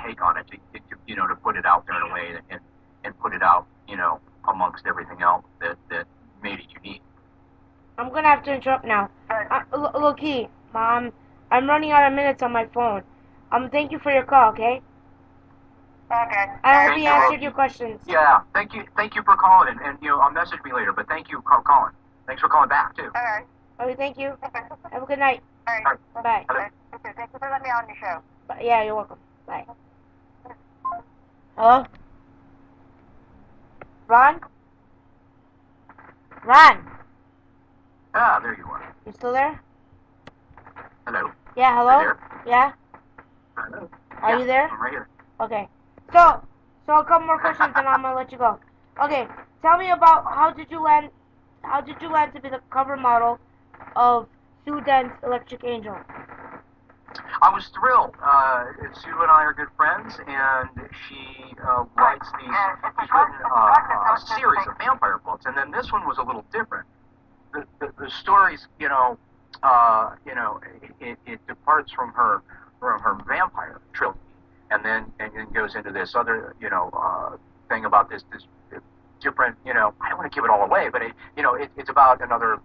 take on it to put it out there in a way and put it out amongst everything else that made it unique. I'm gonna have to interrupt now. Look, Mom, I'm running out of minutes on my phone. Thank you for your call, okay? Okay. I hope he answered your questions. Yeah, thank you for calling, and I'll message me later, but thank you for calling. Thanks for calling back, too. All right. Okay, thank you. Have a good night. All right. Bye. Okay, thank you for letting me on your show. Yeah, you're welcome. Bye. Hello? Ron? Ron? Ah, there you are. You still there? Hello. Yeah, hello? Are you there? Yeah? Hello. Are you there? I'm right here. Okay. So a couple more questions and I'm gonna let you go. Okay, tell me about how did you land to be the cover model of Sue Dent's Electric Angel? I was thrilled. Sue and I are good friends, and she writes these. She's written a series of vampire books, and then this one was a little different. The stories, it departs from her vampire trilogy, and then goes into this other, thing about this different, I don't want to give it all away, but it's about another,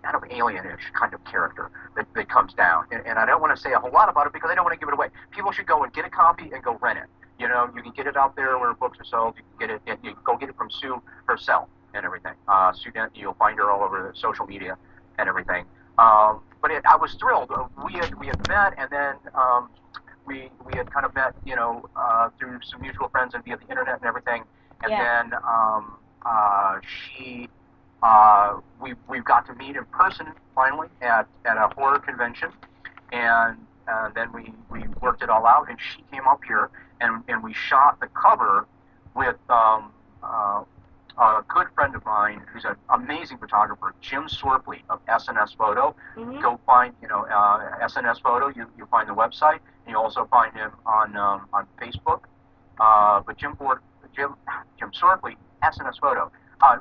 kind of alienish kind of character that comes down, and I don't want to say a whole lot about it because I don't want to give it away. People should go and get a copy and go rent it. You can get it out there where books are sold. You can get it, and you can go get it from Sue herself and everything. Sue Dent, you'll find her all over social media and everything. But I was thrilled. We had met, and then we had kind of met, through some mutual friends and via the internet and everything. And then we've got to meet in person finally at a horror convention, and then we worked it all out. And she came up here, and we shot the cover with a good friend of mine who's an amazing photographer, Jim Sorpley of SNS Photo. Mm-hmm. Go find SNS Photo. You find the website, and you also find him on Facebook. But Jim Sorpley, SNS Photo.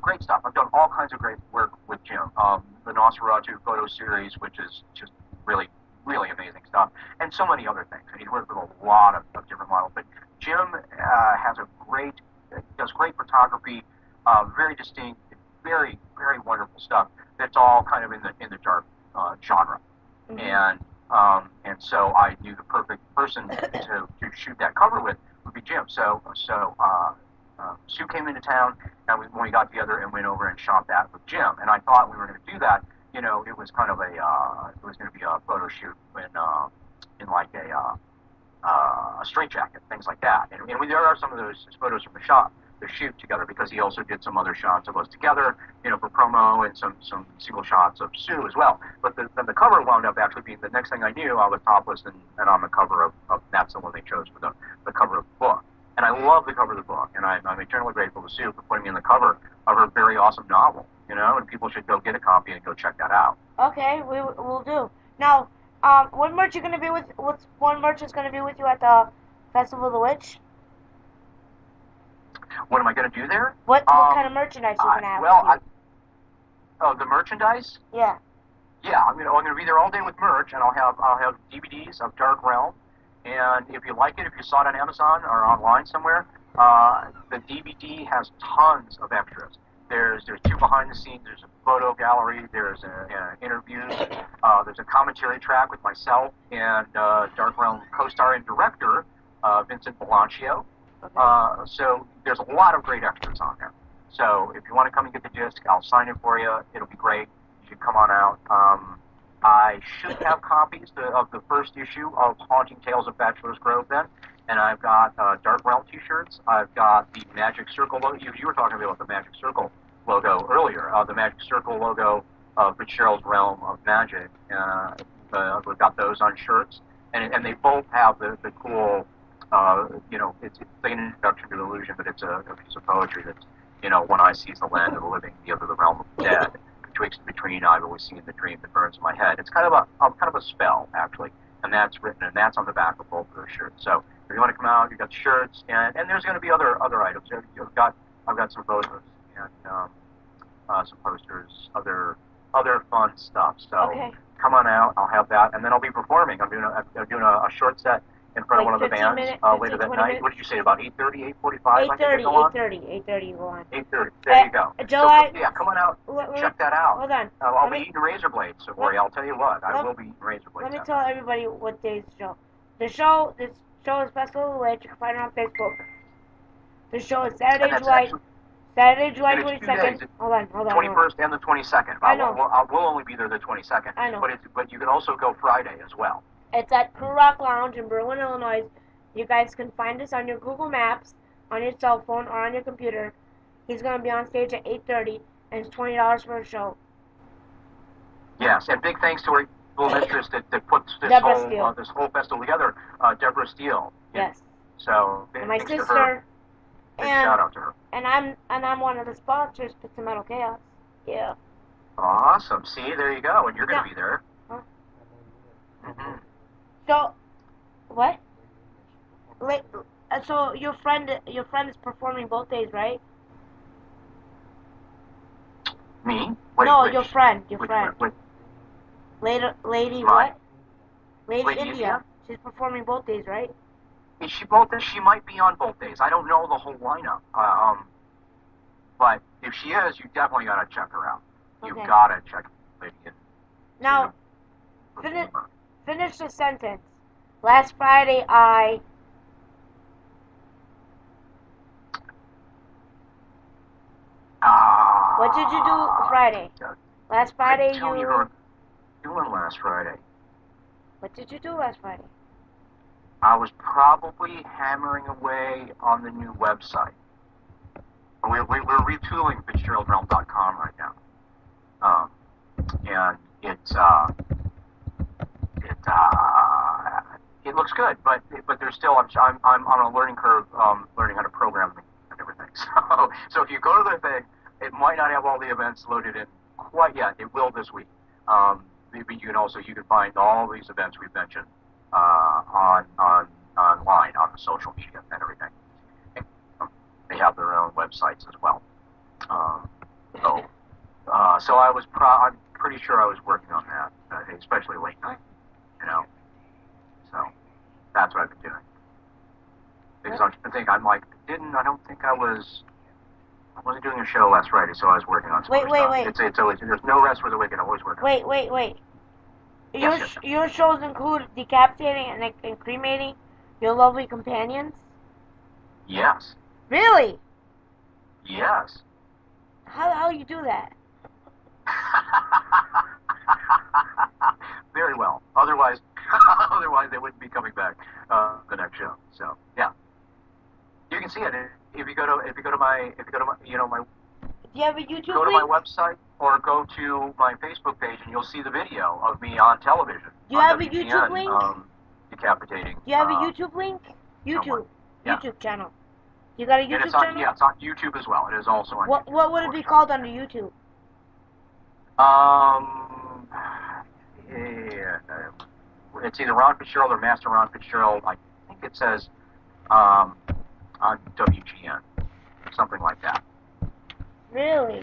Great stuff. I've done all kinds of great work with Jim. The Nosferatu photo series, which is just really, really amazing stuff, and so many other things. And he's worked with a lot of different models. But Jim does great photography very distinct, very very wonderful stuff. That's all kind of in the dark genre, Mm-hmm. And so I knew the perfect person to shoot that cover with would be Jim. Sue came into town, and when we got together and went over and shot that with Jim, and I thought we were going to do that. You know, it was kind of it was going to be a photo shoot in like a straitjacket, things like that. And there are some of those photos from the shoot together, because he also did some other shots of us together, you know, for promo, and some single shots of Sue as well. But then the cover wound up actually being, the next thing I knew, I was topless and on the cover of that's the one they chose for the cover of the book. And I love the cover of the book, and I'm eternally grateful to Sue for putting me in the cover of her very awesome novel, you know, and people should go get a copy and go check that out. Okay, we'll do. Now, what merch you gonna be with? What's one merch is gonna be with you at the Festival of the Witch? What am I going to do there? What kind of merchandise you gonna have? With you? The merchandise? Yeah. Yeah, I'm gonna be there all day with merch, and I'll have DVDs of Dark Realm. And if you like it, if you saw it on Amazon or online somewhere, the DVD has tons of extras. There's two behind the scenes. There's a photo gallery. There's interviews. There's a commentary track with myself and Dark Realm co-star and director Vincent Belancio. Okay. So there's a lot of great extras on there. So if you want to come and get the disc, I'll sign it for you. It'll be great. You should come on out. I should have copies of the first issue of Haunting Tales of Bachelor's Grove then. And I've got Dark Realm t-shirts. I've got the Magic Circle logo. You were talking about the Magic Circle logo earlier. The Magic Circle logo of Fitzgerald's Realm of Magic. We've got those on shirts. And they both have the cool, you know, it's like an introduction to illusion, but it's a piece of poetry that's, you know, one eye sees the land of the living, the other the realm of the dead. Between I've always seen the dream that burns in my head. It's kind of a spell, actually, and that's written, and that's on the back of both of those shirts. So if you want to come out, you've got shirts, and there's going to be other items. I've got some photos and some posters, other fun stuff. So Okay. come on out. I'll have that, and then I'll be performing. I'm doing a short set in front of one of the bands later that night. What did you say, about 8:30, 8:45? 8:30 you go on. 8:30. There you go. July. So, yeah, come on out. Check that out. Hold on. I'll be eating razor blades, so I'll tell you what. I will be eating razor blades. Let me tell everybody what day's the show. This show is Festival of the Witch. You can find it on Facebook. The show is Saturday, July 22nd. Hold on. 21st and the 22nd. I know. I will only be there the 22nd. I know. But you can also go Friday as well. It's at Crew Rock Lounge in Berlin, Illinois. You guys can find us on your Google Maps, on your cell phone, or on your computer. He's going to be on stage at 8:30, and it's $20 for a show. Yes, and big thanks to our little mistress that puts this whole festival together, Deborah Steele. Yes. So and my thanks sister. to her. And shout out to her. And I'm one of the sponsors, Pizza Metal Chaos. Yeah. Awesome. See, there you go, and you're going to be there. Huh? Mm-hmm. So, what? So your friend is performing both days, right? Me? Your friend. Lady what? Lady India. She's performing both days, right? Is she she might be on both days. I don't know the whole lineup. But if she is, you definitely got to check her out. You've got to check Lady India. Now, finish the sentence. Last Friday, I... What did you do Friday? Last Friday, you were doing last Friday. What did you do last Friday? I was probably hammering away on the new website. We're retooling FitzgeraldRealm.com right now. And it looks good, but there's still I'm on a learning curve, learning how to program and everything. So if you go to the thing, it might not have all the events loaded in quite yet. It will this week. But you can find all these events we've mentioned online on the social media and everything. And, they have their own websites as well. So I'm pretty sure I was working on that, especially late night. So that's what I've been doing. Because I don't think I was I wasn't doing a show last Friday, so I was working on some other stuff. It's always, there's no rest for the wicked. I'm always working. Wait. Yes. Your shows include decapitating and cremating your lovely companions? Yes. Really? Yes. How the hell you do that? Very well. Otherwise they wouldn't be coming back the next show. So yeah, you can see it if you go to my my. Do you have a YouTube Go to link? my website or go to my Facebook page, and you'll see the video of me on television. Do you have a YouTube link? Decapitating. Do you have a YouTube link? YouTube. Yeah. YouTube channel. You got a YouTube channel? Yeah, it's on YouTube as well. It is also on YouTube. What would it be called under YouTube? Yeah, it's either Ron Fitzgerald or Master Ron Fitzgerald. I think it says on WGN, something like that. Really?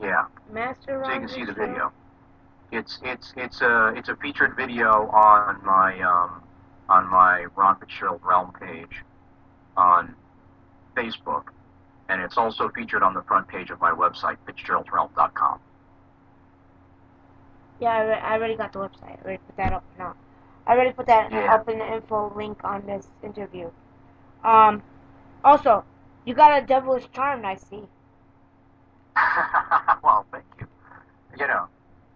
Yeah. Master Ron So you can see the Fitzgerald? video. It's a featured video on my Ron Fitzgerald Realm page on Facebook, and it's also featured on the front page of my website, FitzgeraldRealm.com. Yeah, I already got the website. I already put that up. No, I already put that up in the info link on this interview. Also, you got a devilish charm, I see. Well, thank you. You know,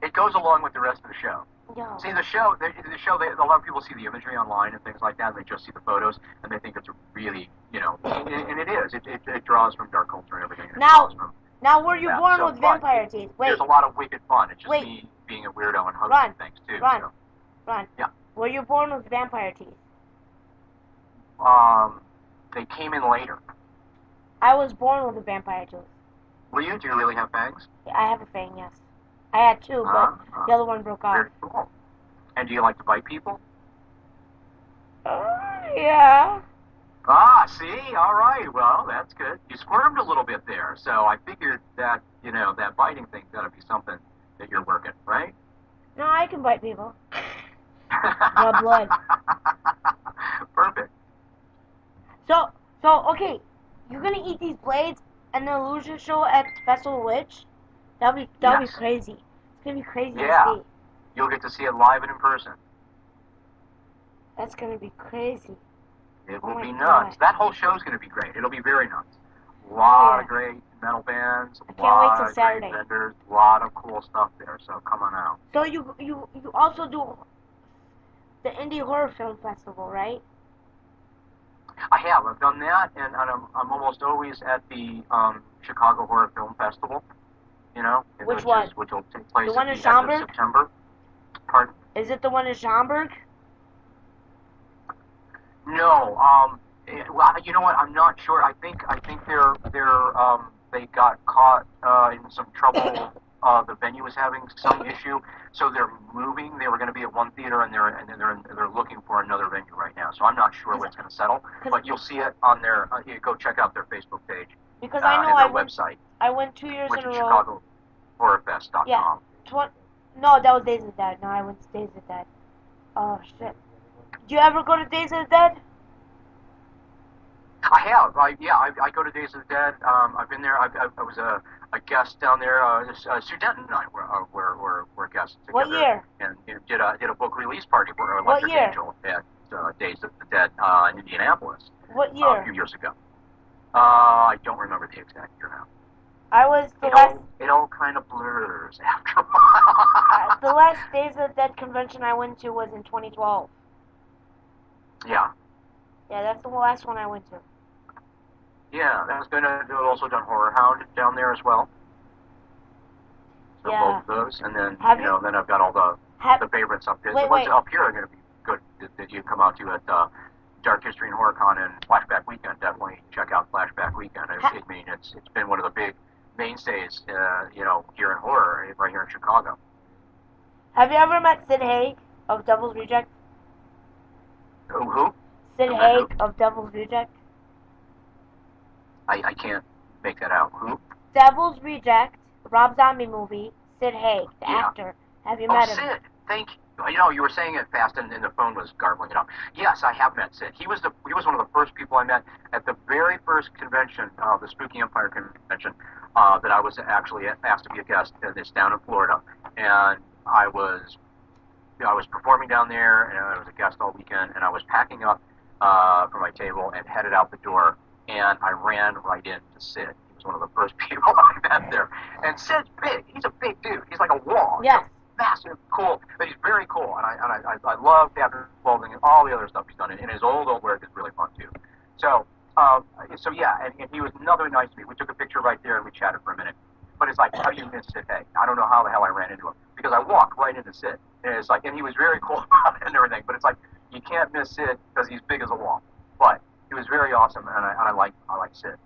it goes along with the rest of the show. Yo. See, the show, a lot of people see the imagery online and things like that, and they just see the photos, and they think it's really, and it is. It draws from dark culture and everything. Now were you born with vampire teeth? Wait. There's a lot of wicked fun. It's just me being a weirdo and hosting things, too. Ron. Yeah. Were you born with vampire teeth? They came in later. I was born with a vampire tooth. Were you? Do you really have fangs? I have a fang, yes. I had two, but the other one broke off. Very cool. And do you like to bite people? Yeah. See? All right. Well, that's good. You squirmed a little bit there, so I figured that, that biting thing's got to be something that you're working, right? No, I can bite people. Draw blood. Perfect. So, okay, you're gonna eat these blades and the illusion show at Festival Witch? That'll be crazy. It's gonna be crazy to see. You'll get to see it live and in person. That's gonna be crazy. It will be nuts. That whole show's gonna be great. It'll be very nuts. A lot of great metal bands, a lot of great vendors, a lot of cool stuff there. So come on out. So you also do the Indie Horror Film Festival, right? I have. I've done that, and I'm almost always at the Chicago Horror Film Festival. Which will take place the one in at the end of September. Pardon? Is it the one in Schaumburg? No. Well, you know what? I'm not sure. I think they got caught in some trouble. The venue was having some issue, so they're moving. They were going to be at one theater, and they're looking for another venue right now. So I'm not sure what's going to settle, but you'll see it on their. You go check out their Facebook page. Because I know website. I went 2 years in a row. ChicagoHorrorFest.com. Yeah. No, that was Days of the Dead. No, I went to Days of the Dead. Oh shit. Do you ever go to Days of the Dead? I have. I go to Days of the Dead. I've been there. I was a guest down there. Sudette and I were guests together. What year? And did a book release party for Electric Angel at Days of the Dead in Indianapolis. What year? A few years ago. I don't remember the exact year now. I was It all kind of blurs after a while. The last Days of the Dead convention I went to was in 2012. Yeah. Yeah, that's the last one I went to. Yeah, they've also done Horror Hound down there as well. So both of those, and then then I've got all the favorites up there. The ones up here are going to be good that you come out to at Dark History and Horror Con and Flashback Weekend. Definitely check out Flashback Weekend. It's been one of the big mainstays, here in horror, right here in Chicago. Have you ever met Sid Haig of Devil's Reject? Who? Sid Haig of Devil's Reject. I can't make that out. Who? Devil's Reject, Rob Zombie movie, Sid Haig, the actor. Have you met him? Sid. Thank you. You know, you were saying it fast, and the phone was garbling it up. Yes, I have met Sid. He was one of the first people I met at the very first convention, the Spooky Empire convention, that I was actually asked to be a guest. And it's down in Florida, and I was performing down there, and I was a guest all weekend, and I was packing up for my table and headed out the door, and I ran right into Sid. He was one of the first people I met there, and Sid's big. He's a big dude. He's like a wall. Yes. Massive, cool, but he's very cool, and I love Captain Clothing and all the other stuff he's done, and his old work is really fun too. So yeah, and he was another nice to me. We took a picture right there and we chatted for a minute. But it's like, how do you miss Sid? Hey, I don't know how the hell I ran into him because I walked right into Sid, and it's like, and he was very cool about it and everything. But it's like you can't miss Sid because he's big as a wall. But he was very awesome, and I like Sid.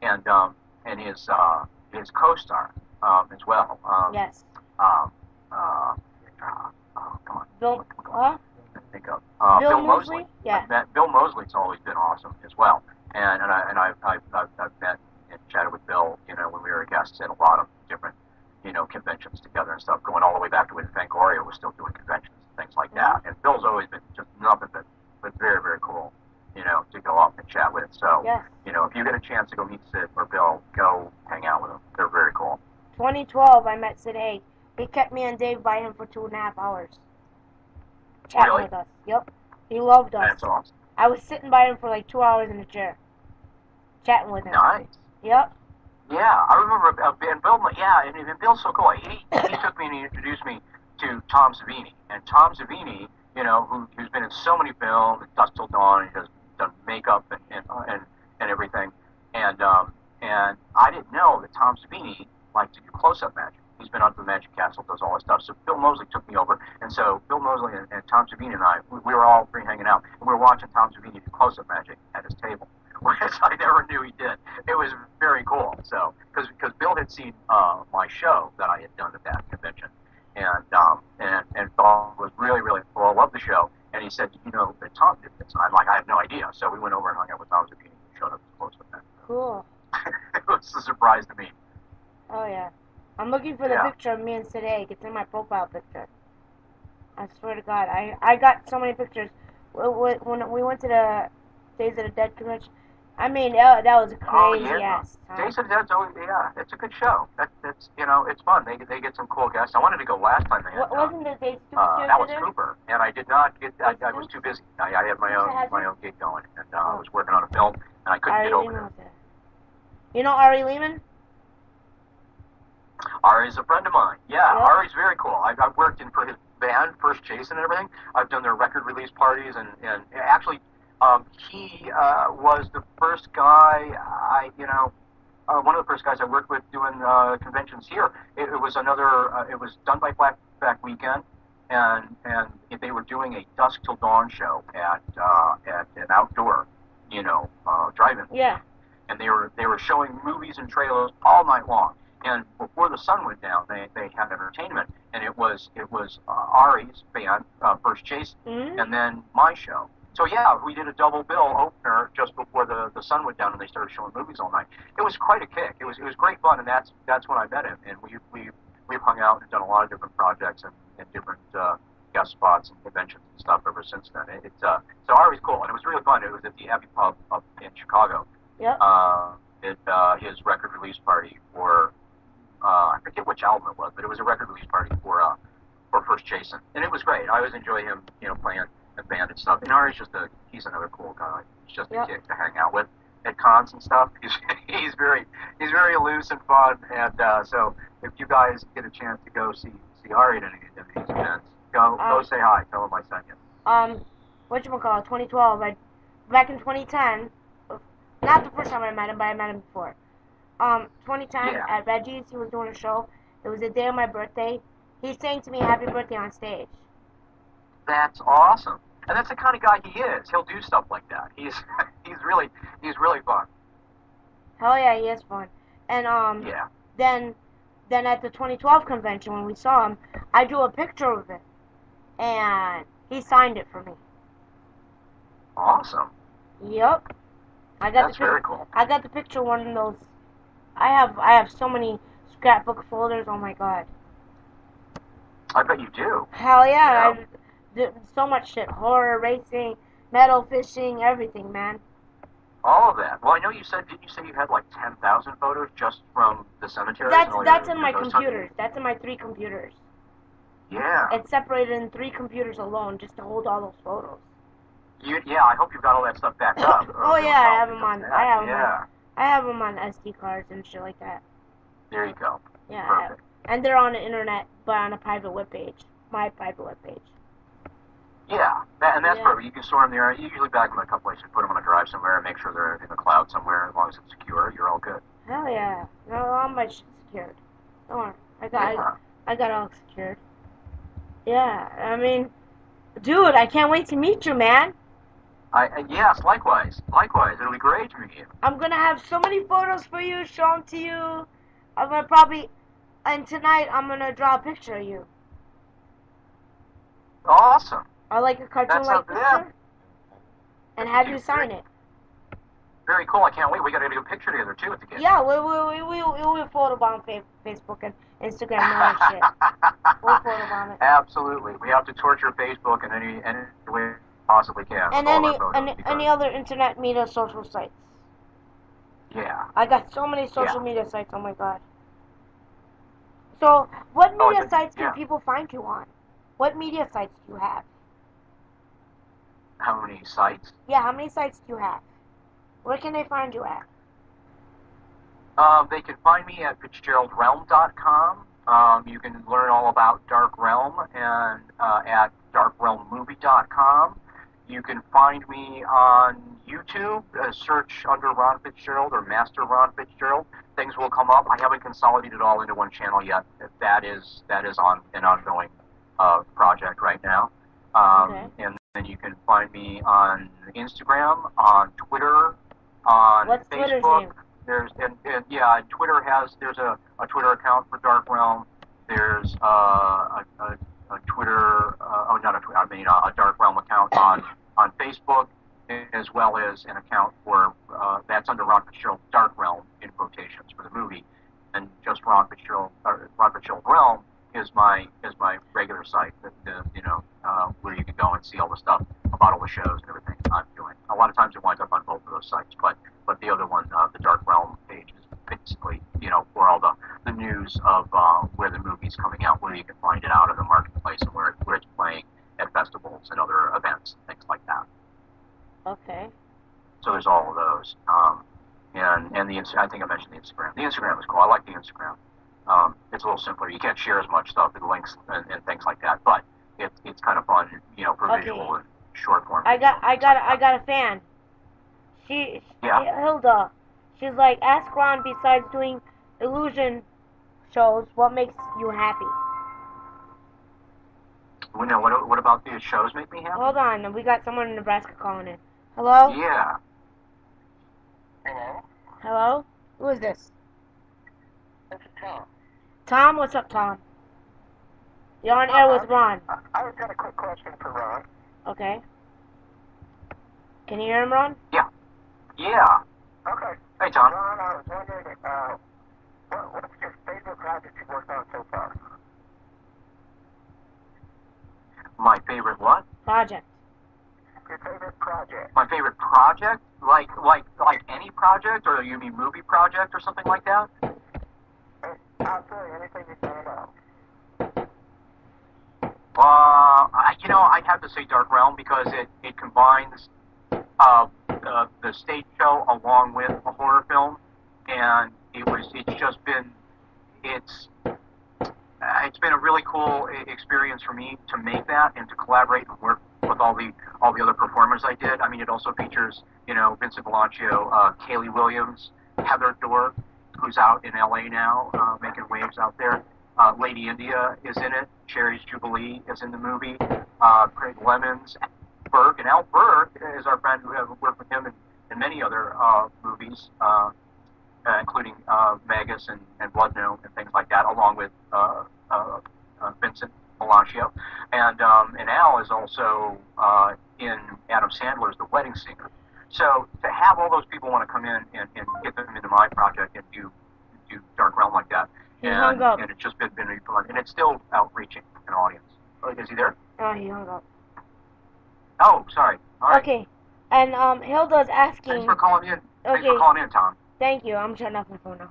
And his co-star as well. Yes. Come on. Bill. Think of Bill Bill Moseley. Yeah. Bill Moseley's always been awesome as well, and I've met and chatted with Bill, you know, when we were guests at a lot of different, you know, conventions together and stuff, going all the way back to when Fangoria was still doing conventions and things like that. And Bill's always been just nothing but very, very cool, you know, to go up and chat with. So, you know, if you get a chance to go meet Sid or Bill, go hang out with them. They're very cool. 2012, I met Sid Haig. He kept me and Dave by him for 2.5 hours. Chatting with us. Yep. He loved us. That's awesome. I was sitting by him for like 2 hours in a chair. Chatting with him. Nice. Yep. Yeah, I remember, and Bill, yeah, and Bill's so cool. He took me and he introduced me to Tom Savini. And Tom Savini, you know, who's been in so many films, Dusk Till Dawn, he has done makeup and everything. And I didn't know that Tom Savini liked to do close-up magic. He's been up to the Magic Castle, does all that stuff. So Bill Moseley took me over, and so Bill Moseley and Tom Savini and I, we were all three hanging out, and we were watching Tom Savini do close-up magic at his table, which I never knew he did. It was very cool. So because Bill had seen my show that I had done at that convention, and thought it was really, really cool. I loved the show, and he said, you know, that Tom did this. And I'm like, I have no idea. So we went over and hung out with Tom Savini and showed up to close-up magic. Cool. It was a surprise to me. Oh yeah. I'm looking for the picture of me and Sid Haig. It's in my profile picture. I swear to God, I got so many pictures. When we went to the Days of the Dead convention, I mean, that was a crazy ass time. Days of the Dead's always, it's a good show. That's you know, it's fun. They get some cool guests. I wanted to go last time they had. Wasn't the Days that was Cooper, and I did not get. I was too busy. I had my own gig going, and I was working on a film, and I couldn't get over there. You know Ari Lehman? Ari's a friend of mine. Yeah, Ari's very cool. I've worked in for his band, First Jason and everything. I've done their record release parties, and actually, he was the first guy one of the first guys I worked with doing conventions here. It was it was done by Blackback Weekend, and they were doing a Dusk Till Dawn show at an outdoor, you know, drive-in. Yeah. And they were showing movies and trailers all night long. And before the sun went down, they had entertainment, and it was Ari's band, First Chase, and then my show. So yeah, we did a double bill opener just before the sun went down, and they started showing movies all night. It was quite a kick. It was great fun, and that's when I met him, and we've hung out and done a lot of different projects and different guest spots and conventions and stuff ever since then. So Ari's cool, and it was really fun. It was at the Abbey Pub up in Chicago. Yep. His record release party for. I forget which album it was, but it was a record release party for First Jason, and it was great. I always enjoy him, you know, playing in band and stuff. And Ari's he's another cool guy. He's just a kick to hang out with at cons and stuff. He's very loose and fun. And so if you guys get a chance to go see Ari at any of these events, go say hi. Tell him I sent you. Whatchamacallit, 2012. Back in 2010, not the first time I met him, but I met him before. 2010 at Reggie's, he was doing a show. It was the day of my birthday. He sang to me happy birthday on stage. That's awesome. And that's the kind of guy he is. He'll do stuff like that. He's really fun. Hell yeah, he is fun. And then at the 2012 convention when we saw him, I drew a picture of it, and he signed it for me. Awesome. Yep. That's very cool. I got the picture one of those. I have so many scrapbook folders. Oh my God. I bet you do. Hell yeah, Yeah. I've did so much shit. Horror, racing, metal fishing, everything, man. All of that. Well, I know you said, didn't you say you had like 10,000 photos just from the cemeteries and That's all that's in your my ghost hunting? computers. That's in my 3 computers. Yeah. It's separated in 3 computers alone just to hold all those photos. Yeah, I hope you've got all that stuff backed up. Oh Or yeah, I have probably them comes on. to I that. have them on. Yeah. I have them on SD cards and shit like that. There you go. Yeah, Perfect. and they're on the internet, but on a private webpage. My private webpage. Yeah, and that's Yeah. perfect. You can store them there. You usually back them in a couple places. Put them on a drive somewhere and make sure they're in the cloud somewhere. As long as it's secure, you're all good. Hell yeah. No, all my shit's secured. Don't worry. I got all secured. Yeah, I mean, dude, I can't wait to meet you, man. Yes, likewise. Likewise. It'll be great to meet you. I'm gonna have so many photos for you, show them to you. I'm gonna probably, and tonight I'm gonna draw a picture of you. Awesome. Or like a cartoon-like That's yeah. picture. And have you sign it. Very cool. I can't wait. We got to do a picture together too at the game. Yeah, we'll photobomb Facebook and Instagram and all that shit. We'll photobomb it. Absolutely. We have to torture Facebook in any way we possibly can. And with all our photos any other internet media social sites. Yeah. I got so many social media sites. Oh my god. So, what media sites can people find you on? What media sites do you have? How many sites? Yeah, how many sites do you have? Where can they find you at? They can find me at FitzgeraldRealm.com. You can learn all about Dark Realm and at DarkRealmMovie.com. You can find me on YouTube. Search under Ron Fitzgerald or Master Ron Fitzgerald. Things will come up. I haven't consolidated it all into one channel yet. That is on an ongoing project right now. Okay. And then you can find me on Instagram, on Twitter, on What's Twitter's Facebook. name? Twitter there's a Twitter account for Dark Realm. There's a Twitter, a Dark Realm account on Facebook, as well as an account for that's under Ron Fitzgerald Dark Realm in quotations for the movie, and just Ron Fitzgerald Realm is my regular site where you can go and see all the stuff about all the shows and everything I'm doing. A lot of times it winds up on both of those sites, but the other one, the Dark Realm page, is basically for all the news of where the movie's coming out, where you can find it out in the marketplace, and where it's playing at festivals and other events, things like that. Okay. So there's all of those. And I think I mentioned the Instagram. The Instagram is cool. I like the Instagram. It's a little simpler. You can't share as much stuff and links and things like that, but it's kind of fun, for visual and short form. I got a fan. Hilda. She's like, ask Ron, besides doing illusion shows, what makes you happy? Well, no, what about these shows make me happy? Hold on, we got someone in Nebraska calling in. Hello? Yeah. Hello? Hello? Who is this? This is Tom. Tom? What's up, Tom? You're on air with Ron. I just got a quick question for Ron. Okay. Can you hear him, Ron? Yeah. Okay. Hey, Tom. Ron, I was wondering, what's your favorite project you've worked on so far? My favorite what? Project. Your favorite project? My favorite project? Like any project, or you mean movie project or something like that? Absolutely, anything you say about. I'd have to say Dark Realm because it combines the stage show along with a horror film, and it's been a really cool experience for me to make that and to collaborate and work with all the other performers I did. I mean, it also features Vincent Bellagio, Kaylee Williams, Heather Dorr, who's out in LA now, making waves out there. Lady India is in it. Cherry's Jubilee is in the movie. Craig Lemons, Burke, and Al Burke is our friend who have worked with him in many other movies, including Magus and Blood Gnome and things like that, along with Vincent Bellagio. And Al is also in Adam Sandler's The Wedding Singer. So to have all those people want to come in and get them into my project and do Dark Realm like that, and it's just been really fun, and it's still outreaching. an audience. Oh, is he there? Oh, he hung up. Oh, sorry. All right. Okay. And Hilda's asking. Thanks for calling in. Okay. Thanks for calling in, Tom. Thank you. I'm shutting off my phone now.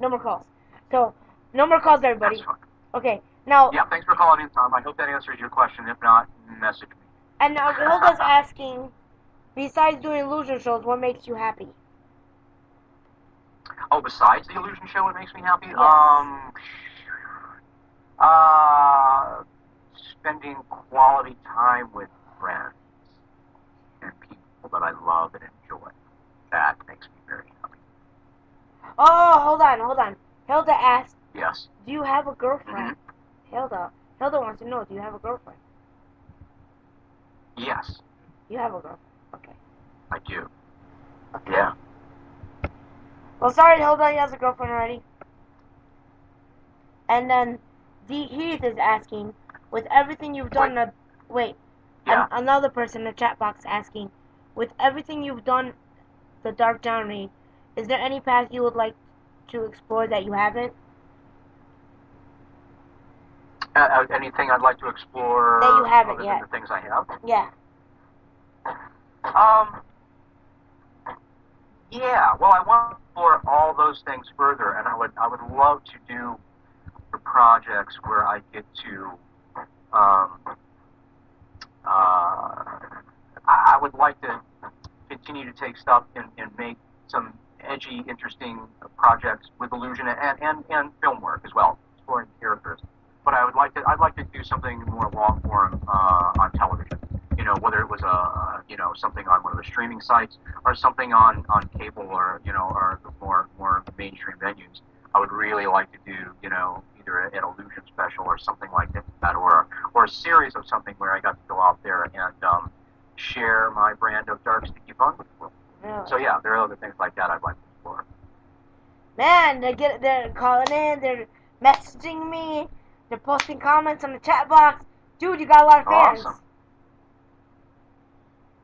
No more calls. So, no more calls, everybody. That's fine. Okay. Now. Yeah, thanks for calling in, Tom. I hope that answers your question. If not, message me. And now Hilda's asking, besides doing illusion shows, what makes you happy? Oh, besides the illusion show, what makes me happy? Yes. Spending quality time with friends and people that I love and enjoy. That makes me very happy. Oh, hold on. Hilda asked, Yes. do you have a girlfriend? Mm-hmm. Hilda wants to know, do you have a girlfriend? Yes. You have a girlfriend. Okay. I do. Okay. Yeah. Well, sorry, Hilda, he has a girlfriend already. And then Heath is asking, with everything you've done, Yeah. Another person in the chat box asking, with everything you've done, the dark genre, is there any path you would like to explore that you haven't? Anything I'd like to explore that you haven't other yet? than the things I have? Yeah. Yeah. Well, I want to explore all those things further, and I would love to do projects where I get to. I would like to continue to take stuff and make some edgy, interesting projects with illusion and film work as well, exploring characters. But I'd like to do something more long form on television. You know, whether it was something on one of the streaming sites or something on cable or or the more mainstream venues. I would really like to do either an illusion special or something like that, or a series of something where I got to go out there and share my brand of dark sticky fun with people. Really? So yeah, there are other things like that I'd like to explore. Man, they're calling in, they're messaging me, they're posting comments on the chat box. Dude, you got a lot of fans. Awesome.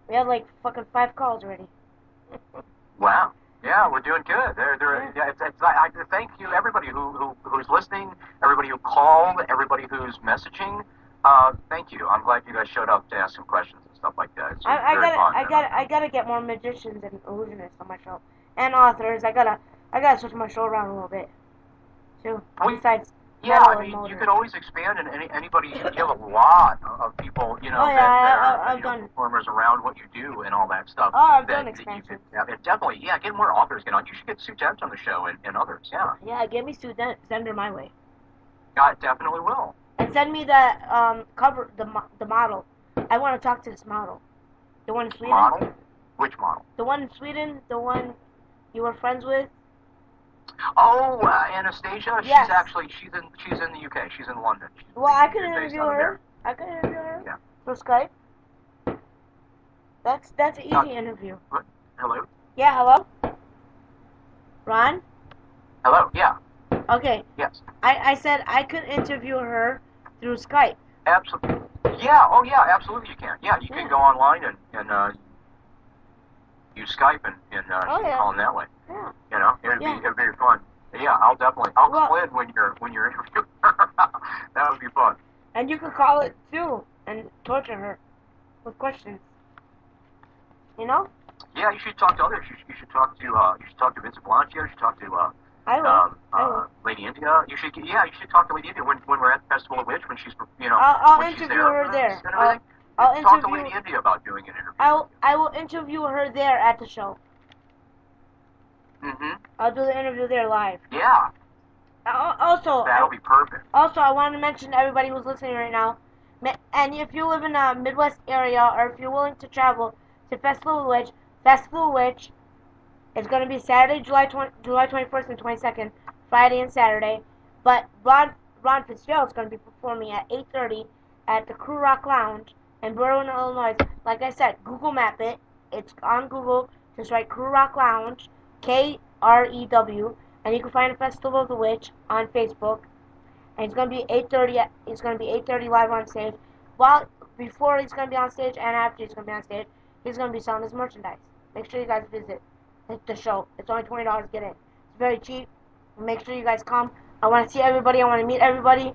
We have like fucking 5 calls already. Wow. Yeah, we're doing good. I thank you, everybody who's listening, everybody who called, everybody who's messaging. Thank you. I'm glad you guys showed up to ask some questions and stuff like that. It's very fun. I gotta get more magicians and illusionists on my show, and authors. I gotta switch my show around a little bit, too. Besides. Yeah, I mean, you could always expand, and anybody. You have a lot of people, performers around what you do and all that stuff. Oh, I've done expansions. Definitely, get more authors get on. You should get Sue Dent on the show and others. Yeah. Yeah, get me Sue Dent. Send her my way. I definitely will. And send me the cover, the model. I want to talk to this model. The one in Sweden. Model? Which model? The one in Sweden. The one you were friends with. Oh, Anastasia. Yes. She's in the UK. She's in London. I could interview her. Yeah. For Skype. That's an easy interview. What? Hello. Yeah. Hello. Ron. Hello. Yeah. Okay. Yes. I said I could interview her through Skype. Absolutely. Yeah. Oh, yeah. Absolutely, you can. Yeah, you can go online and use Skype and call in that way. Yeah. It'd be fun. Yeah, I'll call in when you're interviewing her. That would be fun. And you could call it too and torture her with questions. You know? Yeah, you should talk to others. You should talk to Vincent Blanchio. You should talk to I will. Lady India. You should talk to Lady India when we're at the Festival of Witch when she's I'll when interview she's there, her there. I'll talk to Lady India about doing an interview. I will interview her there at the show. Mm-hmm. I'll do the interview there live. Yeah. Also, that'll be perfect. Also, I want to mention to everybody who's listening right now, and if you live in a Midwest area or if you're willing to travel to Festival of Witch is going to be Saturday, July 21st and 22nd, Friday and Saturday. But Ron Fitzgerald is going to be performing at 8:30 at the Crew Rock Lounge in Berwyn, Illinois. Like I said, Google Map it. It's on Google. Just write Crew Rock Lounge, KREW, and you can find the Festival of the Witch on Facebook. And it's going to be 8:30. It's going to be 8:30 live on stage. Before he's going to be on stage and after he's going to be on stage, he's going to be selling his merchandise. Make sure you guys visit the show. It's only $20 to get in. It's very cheap. Make sure you guys come. I want to see everybody. I want to meet everybody.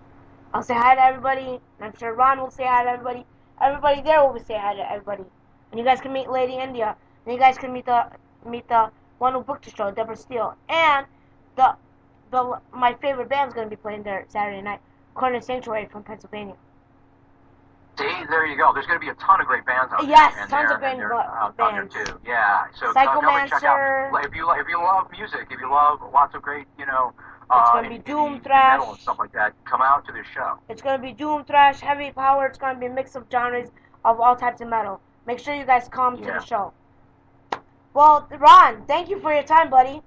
I'll say hi to everybody. And I'm sure Ron will say hi to everybody. Everybody there will say hi to everybody. And you guys can meet Lady India. And you guys can meet the one who booked the show, Deborah Steele. And my favorite band's going to be playing there Saturday night, Corner Sanctuary from Pennsylvania. See, there you go. There's going to be a ton of great bands out there. Yes, and tons of bands. Out there too. Yeah. So Psychomancer. Check out. If you love music, if you love lots of great, it's going to be doom thrash metal and stuff like that, come out to this show. It's going to be doom thrash, heavy power. It's going to be a mix of genres of all types of metal. Make sure you guys come to the show. Well, Ron, thank you for your time, buddy.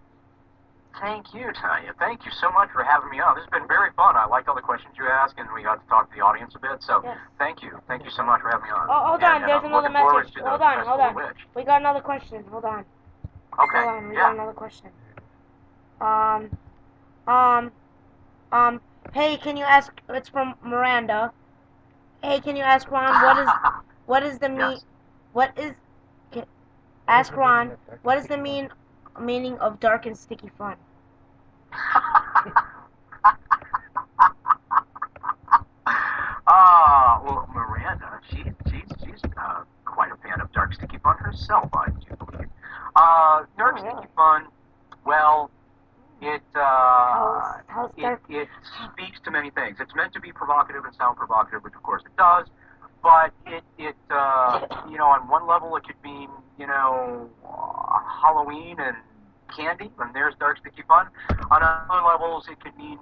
Thank you, Tanya. Thank you so much for having me on. This has been very fun. I liked all the questions you asked, and we got to talk to the audience a bit. So, thank you. Thank you so much for having me on. Oh, hold on. There's another message. Hold on. We got another question. Hold on. Okay. Hold on. We got another question. Hey, can you ask? It's from Miranda. Hey, can you ask Ron what is the ask Ron what is the meaning of dark and sticky fun? Well, Miranda, she's quite a fan of dark sticky fun herself, I do believe. Dark sticky fun, well, it speaks to many things. It's meant to be provocative and sound provocative, which of course it does. But on one level it could mean, Halloween and candy, and there's dark sticky fun. On other levels, it could mean,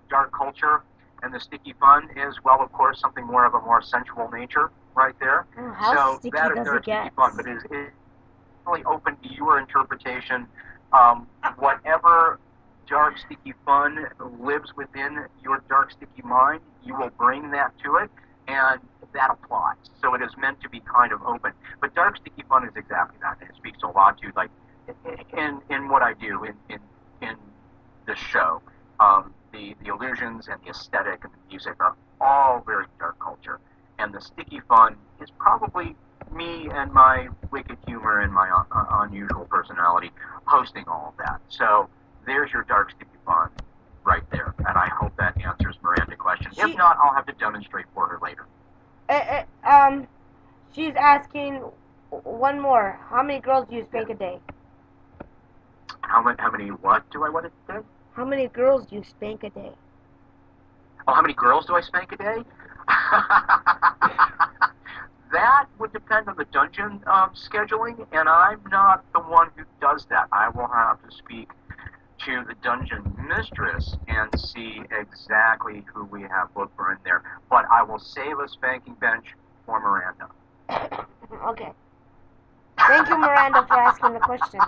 dark culture, and the sticky fun is, well, of course, something more of a more sensual nature right there. How sticky that is does dark it get? sticky fun, but it's really open to your interpretation. Whatever dark sticky fun lives within your dark sticky mind, you will bring that to it, and that applies. So it is meant to be kind of open. But dark sticky fun is exactly that. And it speaks a lot to, like, in what I do in the show. The illusions and the aesthetic and the music are all very dark culture. And the sticky fun is probably me and my wicked humor and my unusual personality hosting all of that. So there's your dark sticky fun right there. And I hope that answers Miranda's question. If not, I'll have to demonstrate for her later. She's asking one more. How many girls do you spank a day? How many what do I want to say? How many girls do you spank a day? Oh, how many girls do I spank a day? That would depend on the dungeon scheduling, and I'm not the one who does that. I will have to speak to the dungeon mistress and see exactly who we have booked for in there. But I will save a spanking bench for Miranda. Okay. Thank you, Miranda, for asking the questions.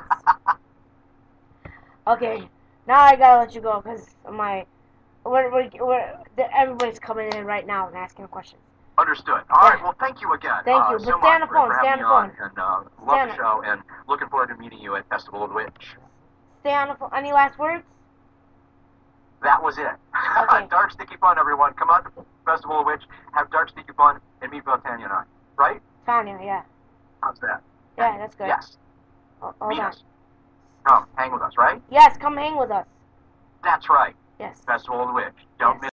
Okay, now I gotta let you go because everybody's coming in right now and asking questions. Understood. All right. Well, thank you again. Thank you. But stay on the phone. Stay on the phone. And love the show, and looking forward to meeting you at Festival of the Witch. Stay on the phone. Any last words? That was it. Okay. Dark sticky fun, everyone. Come out to Festival of the Witch, have dark sticky fun, and meet both Tanya and I. Right? Tanya, yeah. How's that? Yeah, that's good. Yes. Hold on. Come, hang with us, right? Yes, come hang with us. That's right. Yes. Festival of the Witch. Don't miss